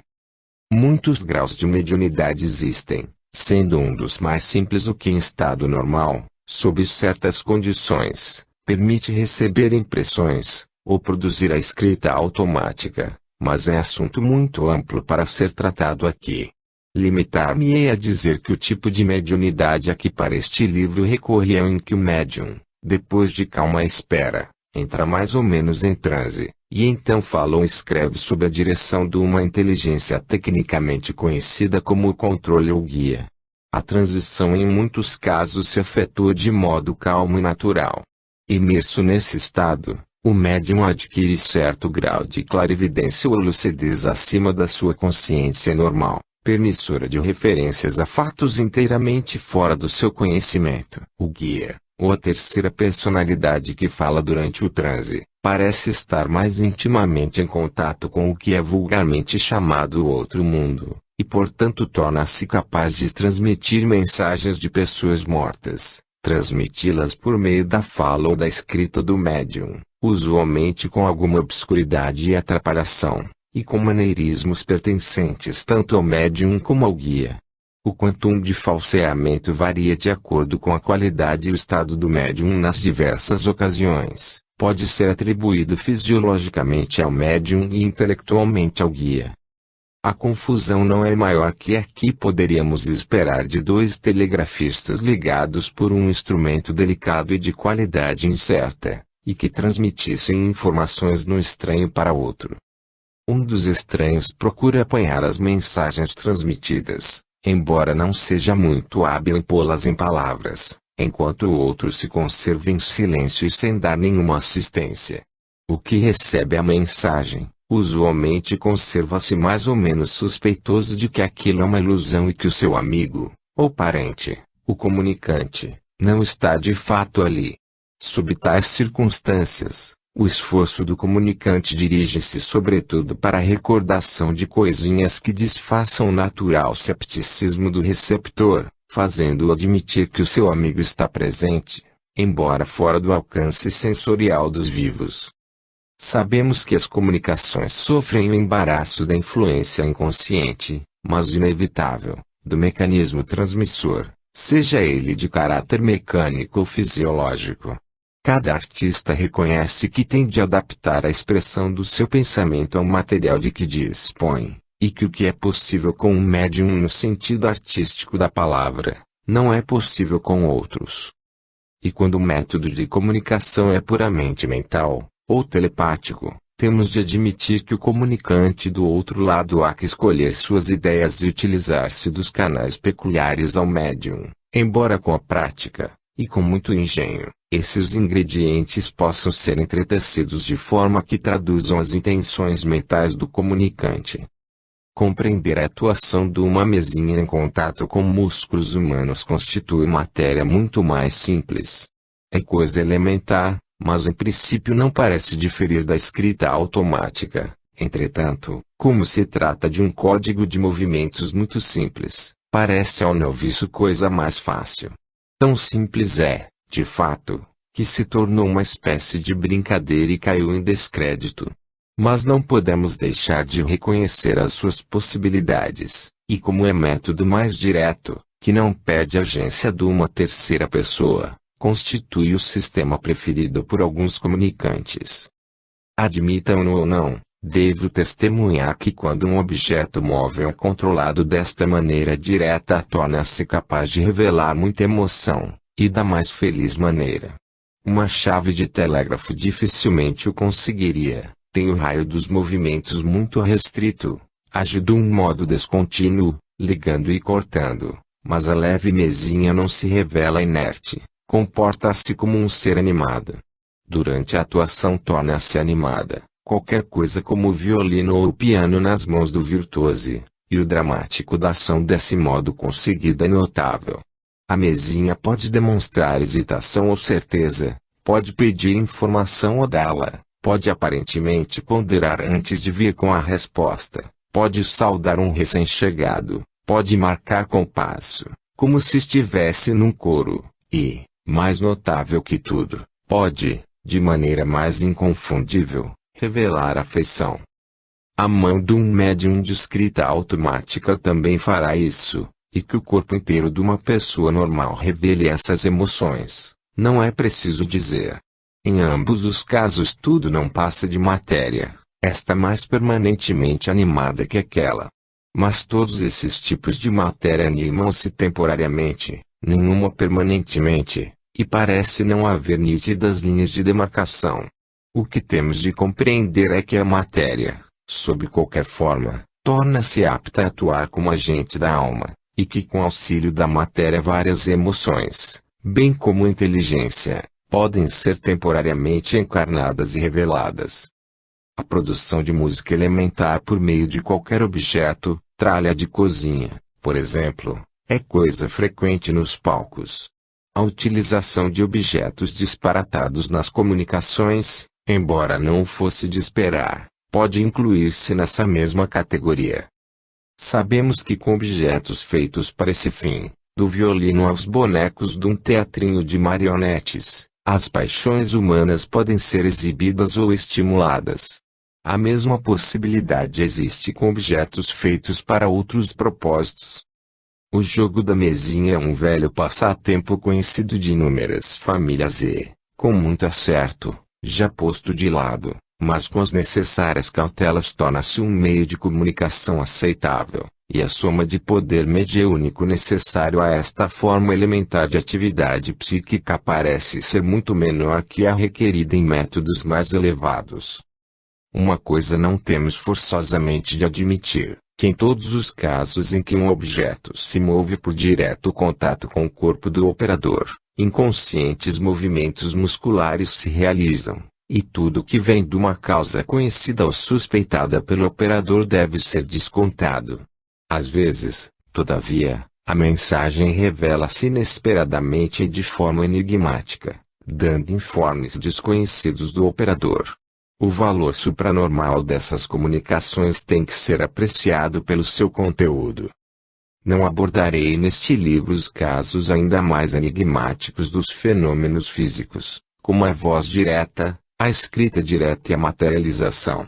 [SPEAKER 1] Muitos graus de mediunidade existem, sendo um dos mais simples o que em estado normal, sob certas condições, permite receber impressões, ou produzir a escrita automática, mas é assunto muito amplo para ser tratado aqui. Limitar-me-ei a dizer que o tipo de mediunidade a que para este livro recorre é o em que o médium, depois de calma espera, entra mais ou menos em transe, e então fala ou escreve sob a direção de uma inteligência tecnicamente conhecida como o controle ou guia. A transição em muitos casos se efetua de modo calmo e natural. Imerso nesse estado, o médium adquire certo grau de clarividência ou lucidez acima da sua consciência normal, permissora de referências a fatos inteiramente fora do seu conhecimento. O guia, ou a terceira personalidade que fala durante o transe, parece estar mais intimamente em contato com o que é vulgarmente chamado o outro mundo, e portanto torna-se capaz de transmitir mensagens de pessoas mortas, transmiti-las por meio da fala ou da escrita do médium, usualmente com alguma obscuridade e atrapalhação, e com maneirismos pertencentes tanto ao médium como ao guia. O quantum de falseamento varia de acordo com a qualidade e o estado do médium nas diversas ocasiões, pode ser atribuído fisiologicamente ao médium e intelectualmente ao guia. A confusão não é maior que a que poderíamos esperar de dois telegrafistas ligados por um instrumento delicado e de qualidade incerta, e que transmitissem informações no estranho para outro. Um dos estranhos procura apanhar as mensagens transmitidas, embora não seja muito hábil em pô-las em palavras, enquanto o outro se conserva em silêncio e sem dar nenhuma assistência. O que recebe a mensagem, usualmente conserva-se mais ou menos suspeitoso de que aquilo é uma ilusão e que o seu amigo, ou parente, o comunicante, não está de fato ali. Sob tais circunstâncias, o esforço do comunicante dirige-se sobretudo para a recordação de coisinhas que desfaçam o natural cepticismo do receptor, fazendo-o admitir que o seu amigo está presente, embora fora do alcance sensorial dos vivos. Sabemos que as comunicações sofrem o embaraço da influência inconsciente, mas inevitável, do mecanismo transmissor, seja ele de caráter mecânico ou fisiológico. Cada artista reconhece que tem de adaptar a expressão do seu pensamento ao material de que dispõe, e que o que é possível com um médium no sentido artístico da palavra, não é possível com outros. E quando o método de comunicação é puramente mental, ou telepático, temos de admitir que o comunicante do outro lado há que escolher suas ideias e utilizar-se dos canais peculiares ao médium, embora com a prática, e com muito engenho, esses ingredientes possam ser entretecidos de forma que traduzam as intenções mentais do comunicante. Compreender a atuação de uma mesinha em contato com músculos humanos constitui matéria muito mais simples. É coisa elementar, mas em princípio não parece diferir da escrita automática. Entretanto, como se trata de um código de movimentos muito simples, parece ao noviço coisa mais fácil. Tão simples é, de fato, que se tornou uma espécie de brincadeira e caiu em descrédito. Mas não podemos deixar de reconhecer as suas possibilidades, e como é método mais direto, que não pede agência de uma terceira pessoa, constitui o sistema preferido por alguns comunicantes. Admitam-no ou não, devo testemunhar que quando um objeto móvel é controlado desta maneira direta torna-se capaz de revelar muita emoção, e da mais feliz maneira. Uma chave de telégrafo dificilmente o conseguiria, tem o raio dos movimentos muito restrito, age de um modo descontínuo, ligando e cortando, mas a leve mesinha não se revela inerte, comporta-se como um ser animado. Durante a atuação torna-se animada, qualquer coisa como o violino ou o piano nas mãos do virtuose, e o dramático da ação desse modo conseguido é notável. A mesinha pode demonstrar hesitação ou certeza, pode pedir informação ou dá-la, pode aparentemente ponderar antes de vir com a resposta, pode saudar um recém-chegado, pode marcar compasso, como se estivesse num coro, e, mais notável que tudo, pode, de maneira mais inconfundível, revelar afeição. A mão de um médium de escrita automática também fará isso, e que o corpo inteiro de uma pessoa normal revele essas emoções, não é preciso dizer. Em ambos os casos tudo não passa de matéria, esta mais permanentemente animada que aquela. Mas todos esses tipos de matéria animam-se temporariamente, nenhuma permanentemente, e parece não haver nítidas linhas de demarcação. O que temos de compreender é que a matéria, sob qualquer forma, torna-se apta a atuar como agente da alma, e que com auxílio da matéria várias emoções, bem como inteligência, podem ser temporariamente encarnadas e reveladas. A produção de música elementar por meio de qualquer objeto, tralha de cozinha, por exemplo, é coisa frequente nos palcos. A utilização de objetos disparatados nas comunicações, embora não o fosse de esperar, pode incluir-se nessa mesma categoria. Sabemos que com objetos feitos para esse fim, do violino aos bonecos de um teatrinho de marionetes, as paixões humanas podem ser exibidas ou estimuladas. A mesma possibilidade existe com objetos feitos para outros propósitos. O jogo da mesinha é um velho passatempo conhecido de inúmeras famílias e, com muito acerto, já posto de lado, mas com as necessárias cautelas torna-se um meio de comunicação aceitável, e a soma de poder mediúnico necessário a esta forma elementar de atividade psíquica parece ser muito menor que a requerida em métodos mais elevados. Uma coisa não temos forçosamente de admitir, que em todos os casos em que um objeto se move por direto contato com o corpo do operador, inconscientes movimentos musculares se realizam, e tudo que vem de uma causa conhecida ou suspeitada pelo operador deve ser descontado. Às vezes, todavia, a mensagem revela-se inesperadamente e de forma enigmática, dando informes desconhecidos do operador. O valor supranormal dessas comunicações tem que ser apreciado pelo seu conteúdo. Não abordarei neste livro os casos ainda mais enigmáticos dos fenômenos físicos, como a voz direta, a escrita direta e a materialização.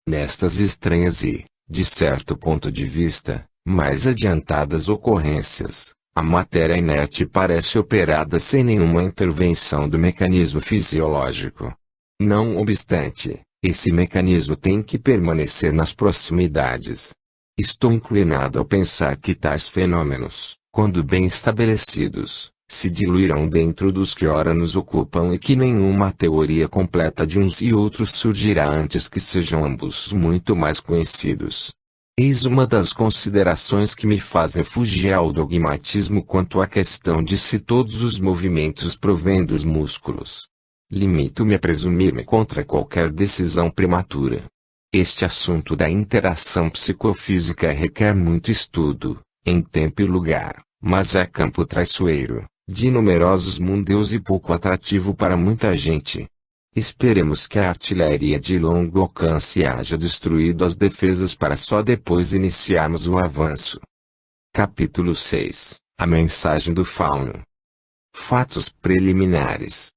[SPEAKER 1] Nestas estranhas e, de certo ponto de vista, mais adiantadas ocorrências, a matéria inerte parece operada sem nenhuma intervenção do mecanismo fisiológico. Não obstante, esse mecanismo tem que permanecer nas proximidades. Estou inclinado a pensar que tais fenômenos, quando bem estabelecidos, se diluirão dentro dos que ora nos ocupam e que nenhuma teoria completa de uns e outros surgirá antes que sejam ambos muito mais conhecidos. Eis uma das considerações que me fazem fugir ao dogmatismo quanto à questão de se todos os movimentos provêm dos músculos. Limito-me a presumir-me contra qualquer decisão prematura. Este assunto da interação psicofísica requer muito estudo, em tempo e lugar, mas é campo traiçoeiro, de numerosos mundeus e pouco atrativo para muita gente. Esperemos que a artilharia de longo alcance haja destruído as defesas para só depois iniciarmos o avanço. Capítulo 6 – A mensagem do fauno. Fatos preliminares.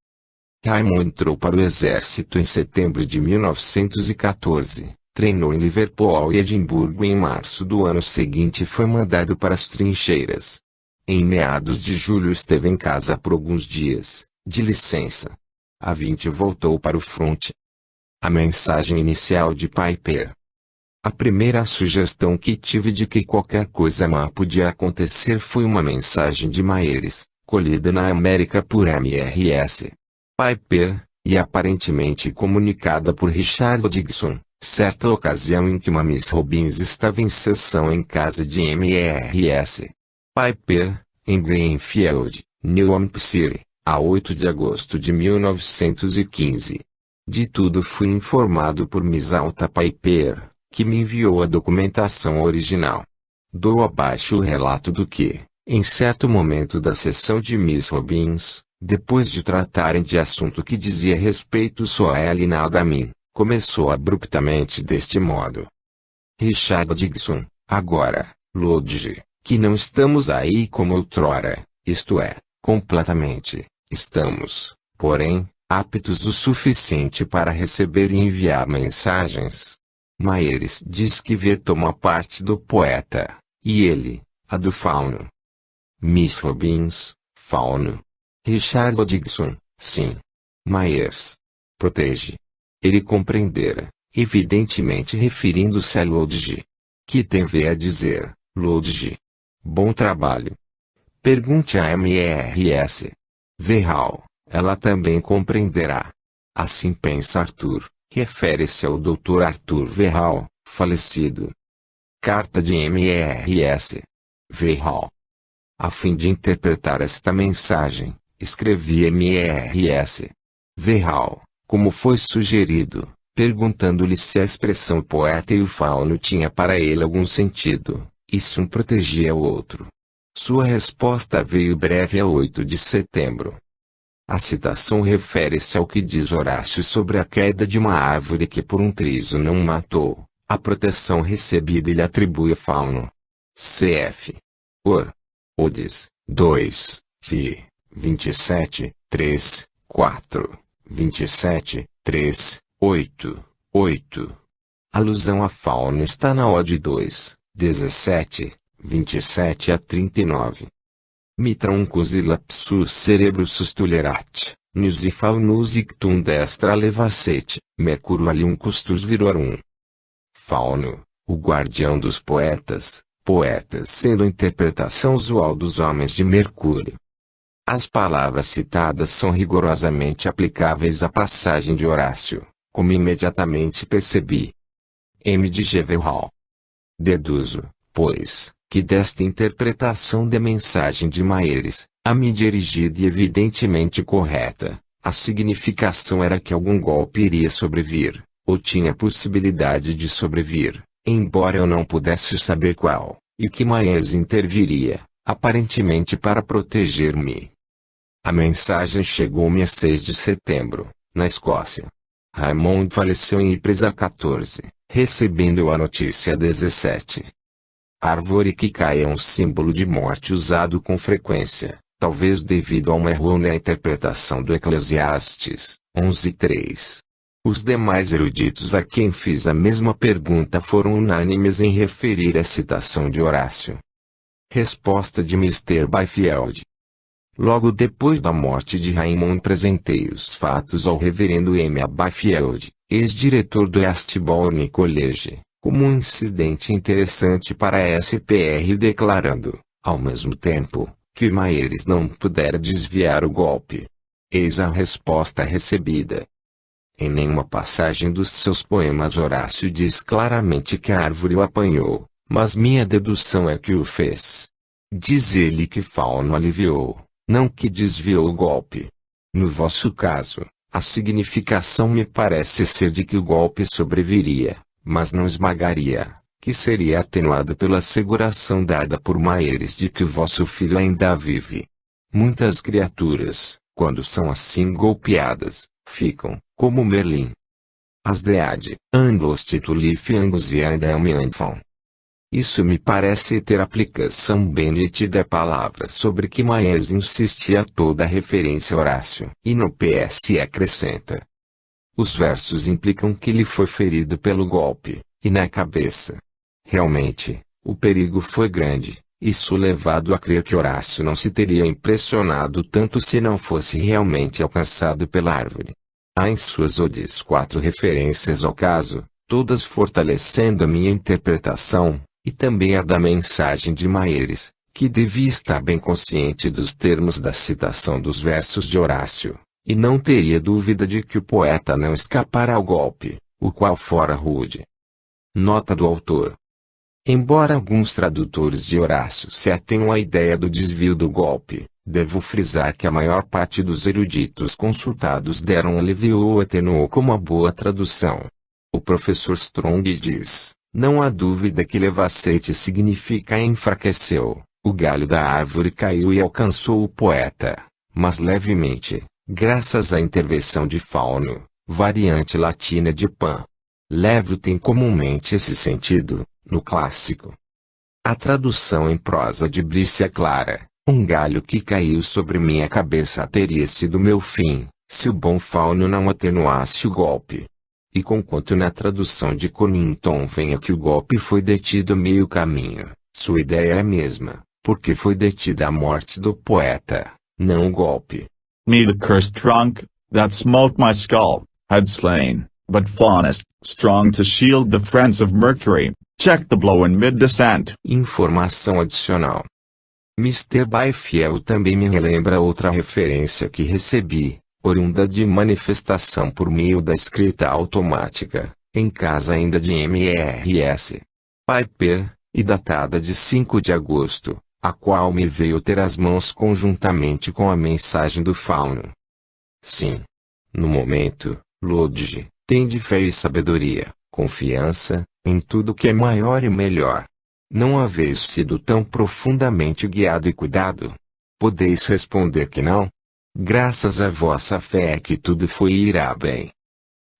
[SPEAKER 1] Raymond entrou para o exército em setembro de 1914, treinou em Liverpool e Edimburgo e em março do ano seguinte foi mandado para as trincheiras. Em meados de julho esteve em casa por alguns dias, de licença. A 20 voltou para o fronte. A mensagem inicial de Piper. A primeira sugestão que tive de que qualquer coisa má podia acontecer foi uma mensagem de Maieres, colhida na América por Mrs. Piper, e aparentemente comunicada por Richard Dixon, certa ocasião em que uma Miss Robbins estava em sessão em casa de Mrs. Piper, em Greenfield, New Hampshire, a 8 de agosto de 1915. De tudo fui informado por Miss Alta Piper, que me enviou a documentação original. Dou abaixo o relato do que, em certo momento da sessão de Miss Robbins, depois de tratarem de assunto que dizia respeito só a ela e nada a mim, começou abruptamente deste modo. Richard Dixon, agora, Lodge, que não estamos aí como outrora, isto é, completamente, estamos, porém, aptos o suficiente para receber e enviar mensagens. Maieres diz que vê toma parte do poeta, e ele, a do fauno, Miss Robbins, Fauno. Richard Dixon, sim. Myers. Protege. Ele compreendera, evidentemente referindo-se a Lodge. Que tem a dizer, Lodge? Bom trabalho. Pergunte a Mrs. Verhal, ela também compreenderá. Assim pensa Arthur, refere-se ao Dr. Arthur Verhal, falecido. Carta de Mrs. Verhal. A fim de interpretar esta mensagem, escrevi Mrs. Verhal, como foi sugerido, perguntando-lhe se a expressão poeta e o fauno tinha para ele algum sentido, e se um protegia o outro. Sua resposta veio breve a 8 de setembro. A citação refere-se ao que diz Horácio sobre a queda de uma árvore que por um triso não matou, a proteção recebida ele atribui a Fauno. Cf. Or. Odes, 2, v. 27, 3, 4, 27, 3, 8, 8. Alusão a Fauno está na Ode 2, 17, 27 a 39. Mitra uncus lapsus cerebrusus tolerat, nus faunus ictum destra levacet, mercuro aliuncus tus virorum. Fauno, o guardião dos poetas, poetas sendo a interpretação usual dos homens de Mercúrio. As palavras citadas são rigorosamente aplicáveis à passagem de Horácio, como imediatamente percebi. M. de Verhal. Deduzo, pois, que desta interpretação da mensagem de Myers, a mim dirigida e evidentemente correta, a significação era que algum golpe iria sobrevir, ou tinha possibilidade de sobrevir, embora eu não pudesse saber qual, e que Myers interviria, aparentemente para proteger-me. A mensagem chegou-me a 6 de setembro, na Escócia. Raymond faleceu em Ypres a 14, recebendo a notícia a 17. Árvore que cai é um símbolo de morte usado com frequência, talvez devido a uma errônea interpretação do Eclesiastes, 11:3. Os demais eruditos a quem fiz a mesma pergunta foram unânimes em referir a citação de Horácio. Resposta de Mr. Byfield. Logo depois da morte de Raymond apresentei os fatos ao reverendo M. A. Byfield, ex-diretor do Eastbourne College, como um incidente interessante para a SPR, declarando, ao mesmo tempo, que Myers não pudera desviar o golpe. Eis a resposta recebida. Em nenhuma passagem dos seus poemas Horácio diz claramente que a árvore o apanhou, mas minha dedução é que o fez. Diz ele que Fauno aliviou, não que desviou o golpe. No vosso caso, a significação me parece ser de que o golpe sobreviria, mas não esmagaria, que seria atenuado pela asseguração dada por Myers de que o vosso filho ainda vive. Muitas criaturas, quando são assim golpeadas, ficam, como Merlin. As dead, anglos titulif angus e andam. Isso me parece ter aplicação bem nítida à palavra sobre que Myers insistia toda a referência a Horácio. E no PS acrescenta. Os versos implicam que ele foi ferido pelo golpe, e na cabeça. Realmente, o perigo foi grande, isso levado a crer que Horácio não se teria impressionado tanto se não fosse realmente alcançado pela árvore. Há em suas odes 4 referências ao caso, todas fortalecendo a minha interpretação, e também a da mensagem de Myers, que devia estar bem consciente dos termos da citação dos versos de Horácio, e não teria dúvida de que o poeta não escapara ao golpe, o qual fora rude. Nota do autor. Embora alguns tradutores de Horácio se atenham à ideia do desvio do golpe, devo frisar que a maior parte dos eruditos consultados deram alívio ou atenuou como a boa tradução. O professor Strong diz, não há dúvida que levacete significa enfraqueceu, o galho da árvore caiu e alcançou o poeta, mas levemente, graças à intervenção de Fauno, variante latina de Pan. Leve tem comumente esse sentido, no clássico. A tradução em prosa de Brice é clara, um galho que caiu sobre minha cabeça teria sido meu fim, se o bom Fauno não atenuasse o golpe. E conquanto na tradução de Conington venha que o golpe foi detido meio caminho, sua ideia é a mesma, porque foi detida a morte do poeta, não o golpe.
[SPEAKER 2] Me the cursed trunk, that smote my skull, had slain, but Faunus, strong to shield the friends of Mercury, checked the blow in mid-descent.
[SPEAKER 1] Informação adicional. Mr. Byfield também me relembra outra referência que recebi, oriunda de manifestação por meio da escrita automática, em casa ainda de Mrs. Piper, e datada de 5 de agosto, a qual me veio ter as mãos conjuntamente com a mensagem do fauno. Sim. No momento, Lodge, tende fé e sabedoria, confiança, em tudo que é maior e melhor. Não haveis sido tão profundamente guiado e cuidado? Podeis responder que não? Graças à vossa fé é que tudo foi e irá bem.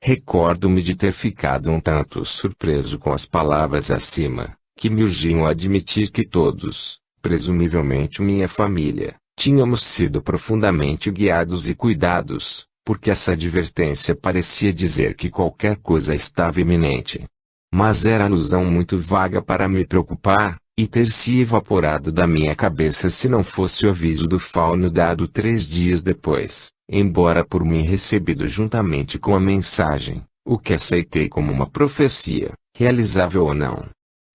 [SPEAKER 1] Recordo-me de ter ficado um tanto surpreso com as palavras acima, que me urgiam a admitir que todos, presumivelmente minha família, tínhamos sido profundamente guiados e cuidados, porque essa advertência parecia dizer que qualquer coisa estava iminente. Mas era alusão muito vaga para me preocupar, e ter-se evaporado da minha cabeça se não fosse o aviso do fauno dado 3 dias depois, embora por mim recebido juntamente com a mensagem, o que aceitei como uma profecia, realizável ou não.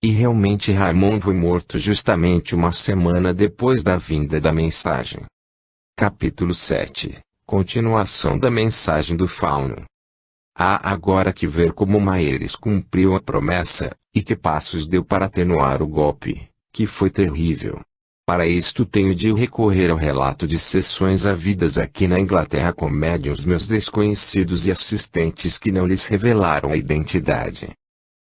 [SPEAKER 1] E realmente Raymond foi morto justamente uma semana depois da vinda da mensagem. Capítulo 7. Continuação da mensagem do fauno. Há agora que ver como Maieres cumpriu a promessa, e que passos deu para atenuar o golpe, que foi terrível. Para isto tenho de recorrer ao relato de sessões havidas aqui na Inglaterra com médiuns meus desconhecidos e assistentes que não lhes revelaram a identidade.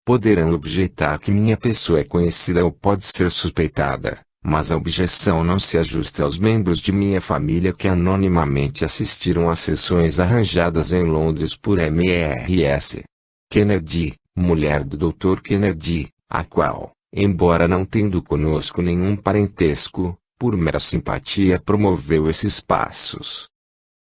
[SPEAKER 1] Poderão objetar que minha pessoa é conhecida ou pode ser suspeitada, mas a objeção não se ajusta aos membros de minha família que anonimamente assistiram às sessões arranjadas em Londres por Mrs. Kennedy, mulher do Dr. Kennedy, a qual, embora não tendo conosco nenhum parentesco, por mera simpatia promoveu esses passos.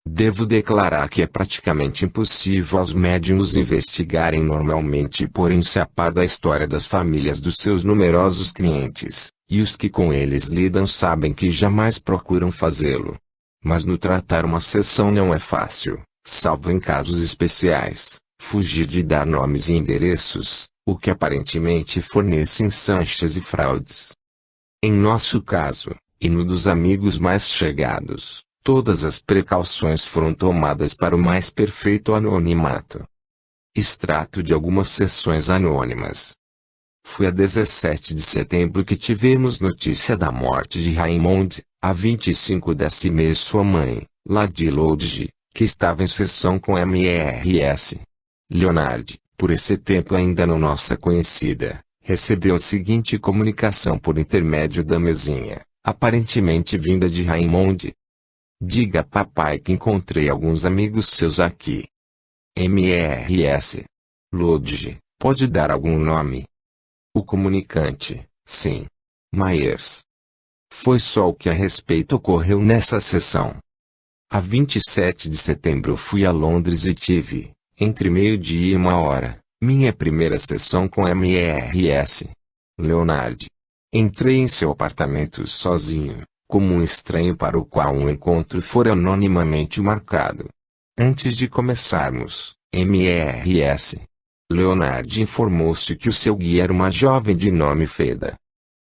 [SPEAKER 1] Devo declarar que é praticamente impossível aos médiuns investigarem normalmente e porem-se a par da história das famílias dos seus numerosos clientes, e os que com eles lidam sabem que jamais procuram fazê-lo. Mas no tratar uma sessão não é fácil, salvo em casos especiais, fugir de dar nomes e endereços, o que aparentemente fornece ensanches e fraudes. Em nosso caso, e no dos amigos mais chegados, todas as precauções foram tomadas para o mais perfeito anonimato. Extrato de algumas sessões anônimas. Foi a 17 de setembro que tivemos notícia da morte de Raymond, a 25 desse mês sua mãe, Lady Lodge, que estava em sessão com Mrs. Leonard, por esse tempo ainda não nossa conhecida, recebeu a seguinte comunicação por intermédio da mesinha, aparentemente vinda de Raymond. Diga a papai que encontrei alguns amigos seus aqui. Mrs. Lodge, pode dar algum nome? O comunicante, sim. Myers. Foi só o que a respeito ocorreu nessa sessão. A 27 de setembro fui a Londres e tive, entre meio-dia e 1h, minha primeira sessão com Mrs. Leonard. Entrei em seu apartamento sozinho, como um estranho para o qual um encontro fora anonimamente marcado. Antes de começarmos, Mrs. Leonard informou-se que o seu guia era uma jovem de nome Feda.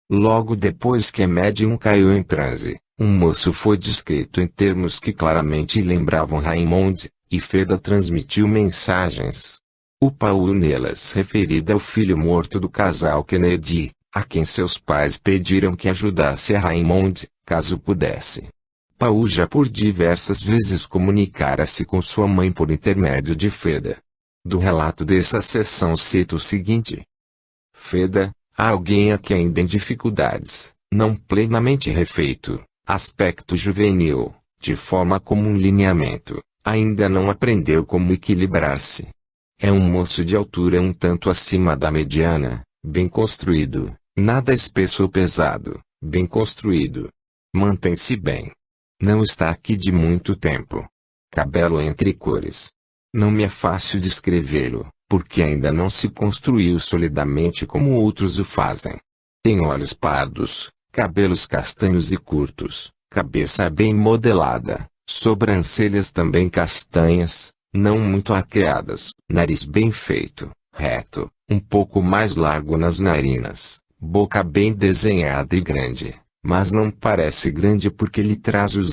[SPEAKER 1] Logo depois que a médium caiu em transe, um moço foi descrito em termos que claramente lembravam Raymond, e Feda transmitiu mensagens. O Paul nelas referida ao filho morto do casal Kennedy, a quem seus pais pediram que ajudasse a Raymond, caso pudesse. Paul já por diversas vezes comunicara-se com sua mãe por intermédio de Feda. Do relato dessa sessão cito o seguinte. Feda, há alguém aqui ainda em dificuldades, não plenamente refeito, aspecto juvenil, de forma como um lineamento, ainda não aprendeu como equilibrar-se. É um moço de altura um tanto acima da mediana, bem construído, nada espesso ou pesado, bem construído. Mantém-se bem. Não está aqui de muito tempo. Cabelo entre cores. Não me é fácil descrevê-lo, porque ainda não se construiu solidamente como outros o fazem. Tem olhos pardos, cabelos castanhos e curtos, cabeça bem modelada, sobrancelhas também castanhas, não muito arqueadas, nariz bem feito, reto, um pouco mais largo nas narinas, boca bem desenhada e grande, mas não parece grande porque lhe traz os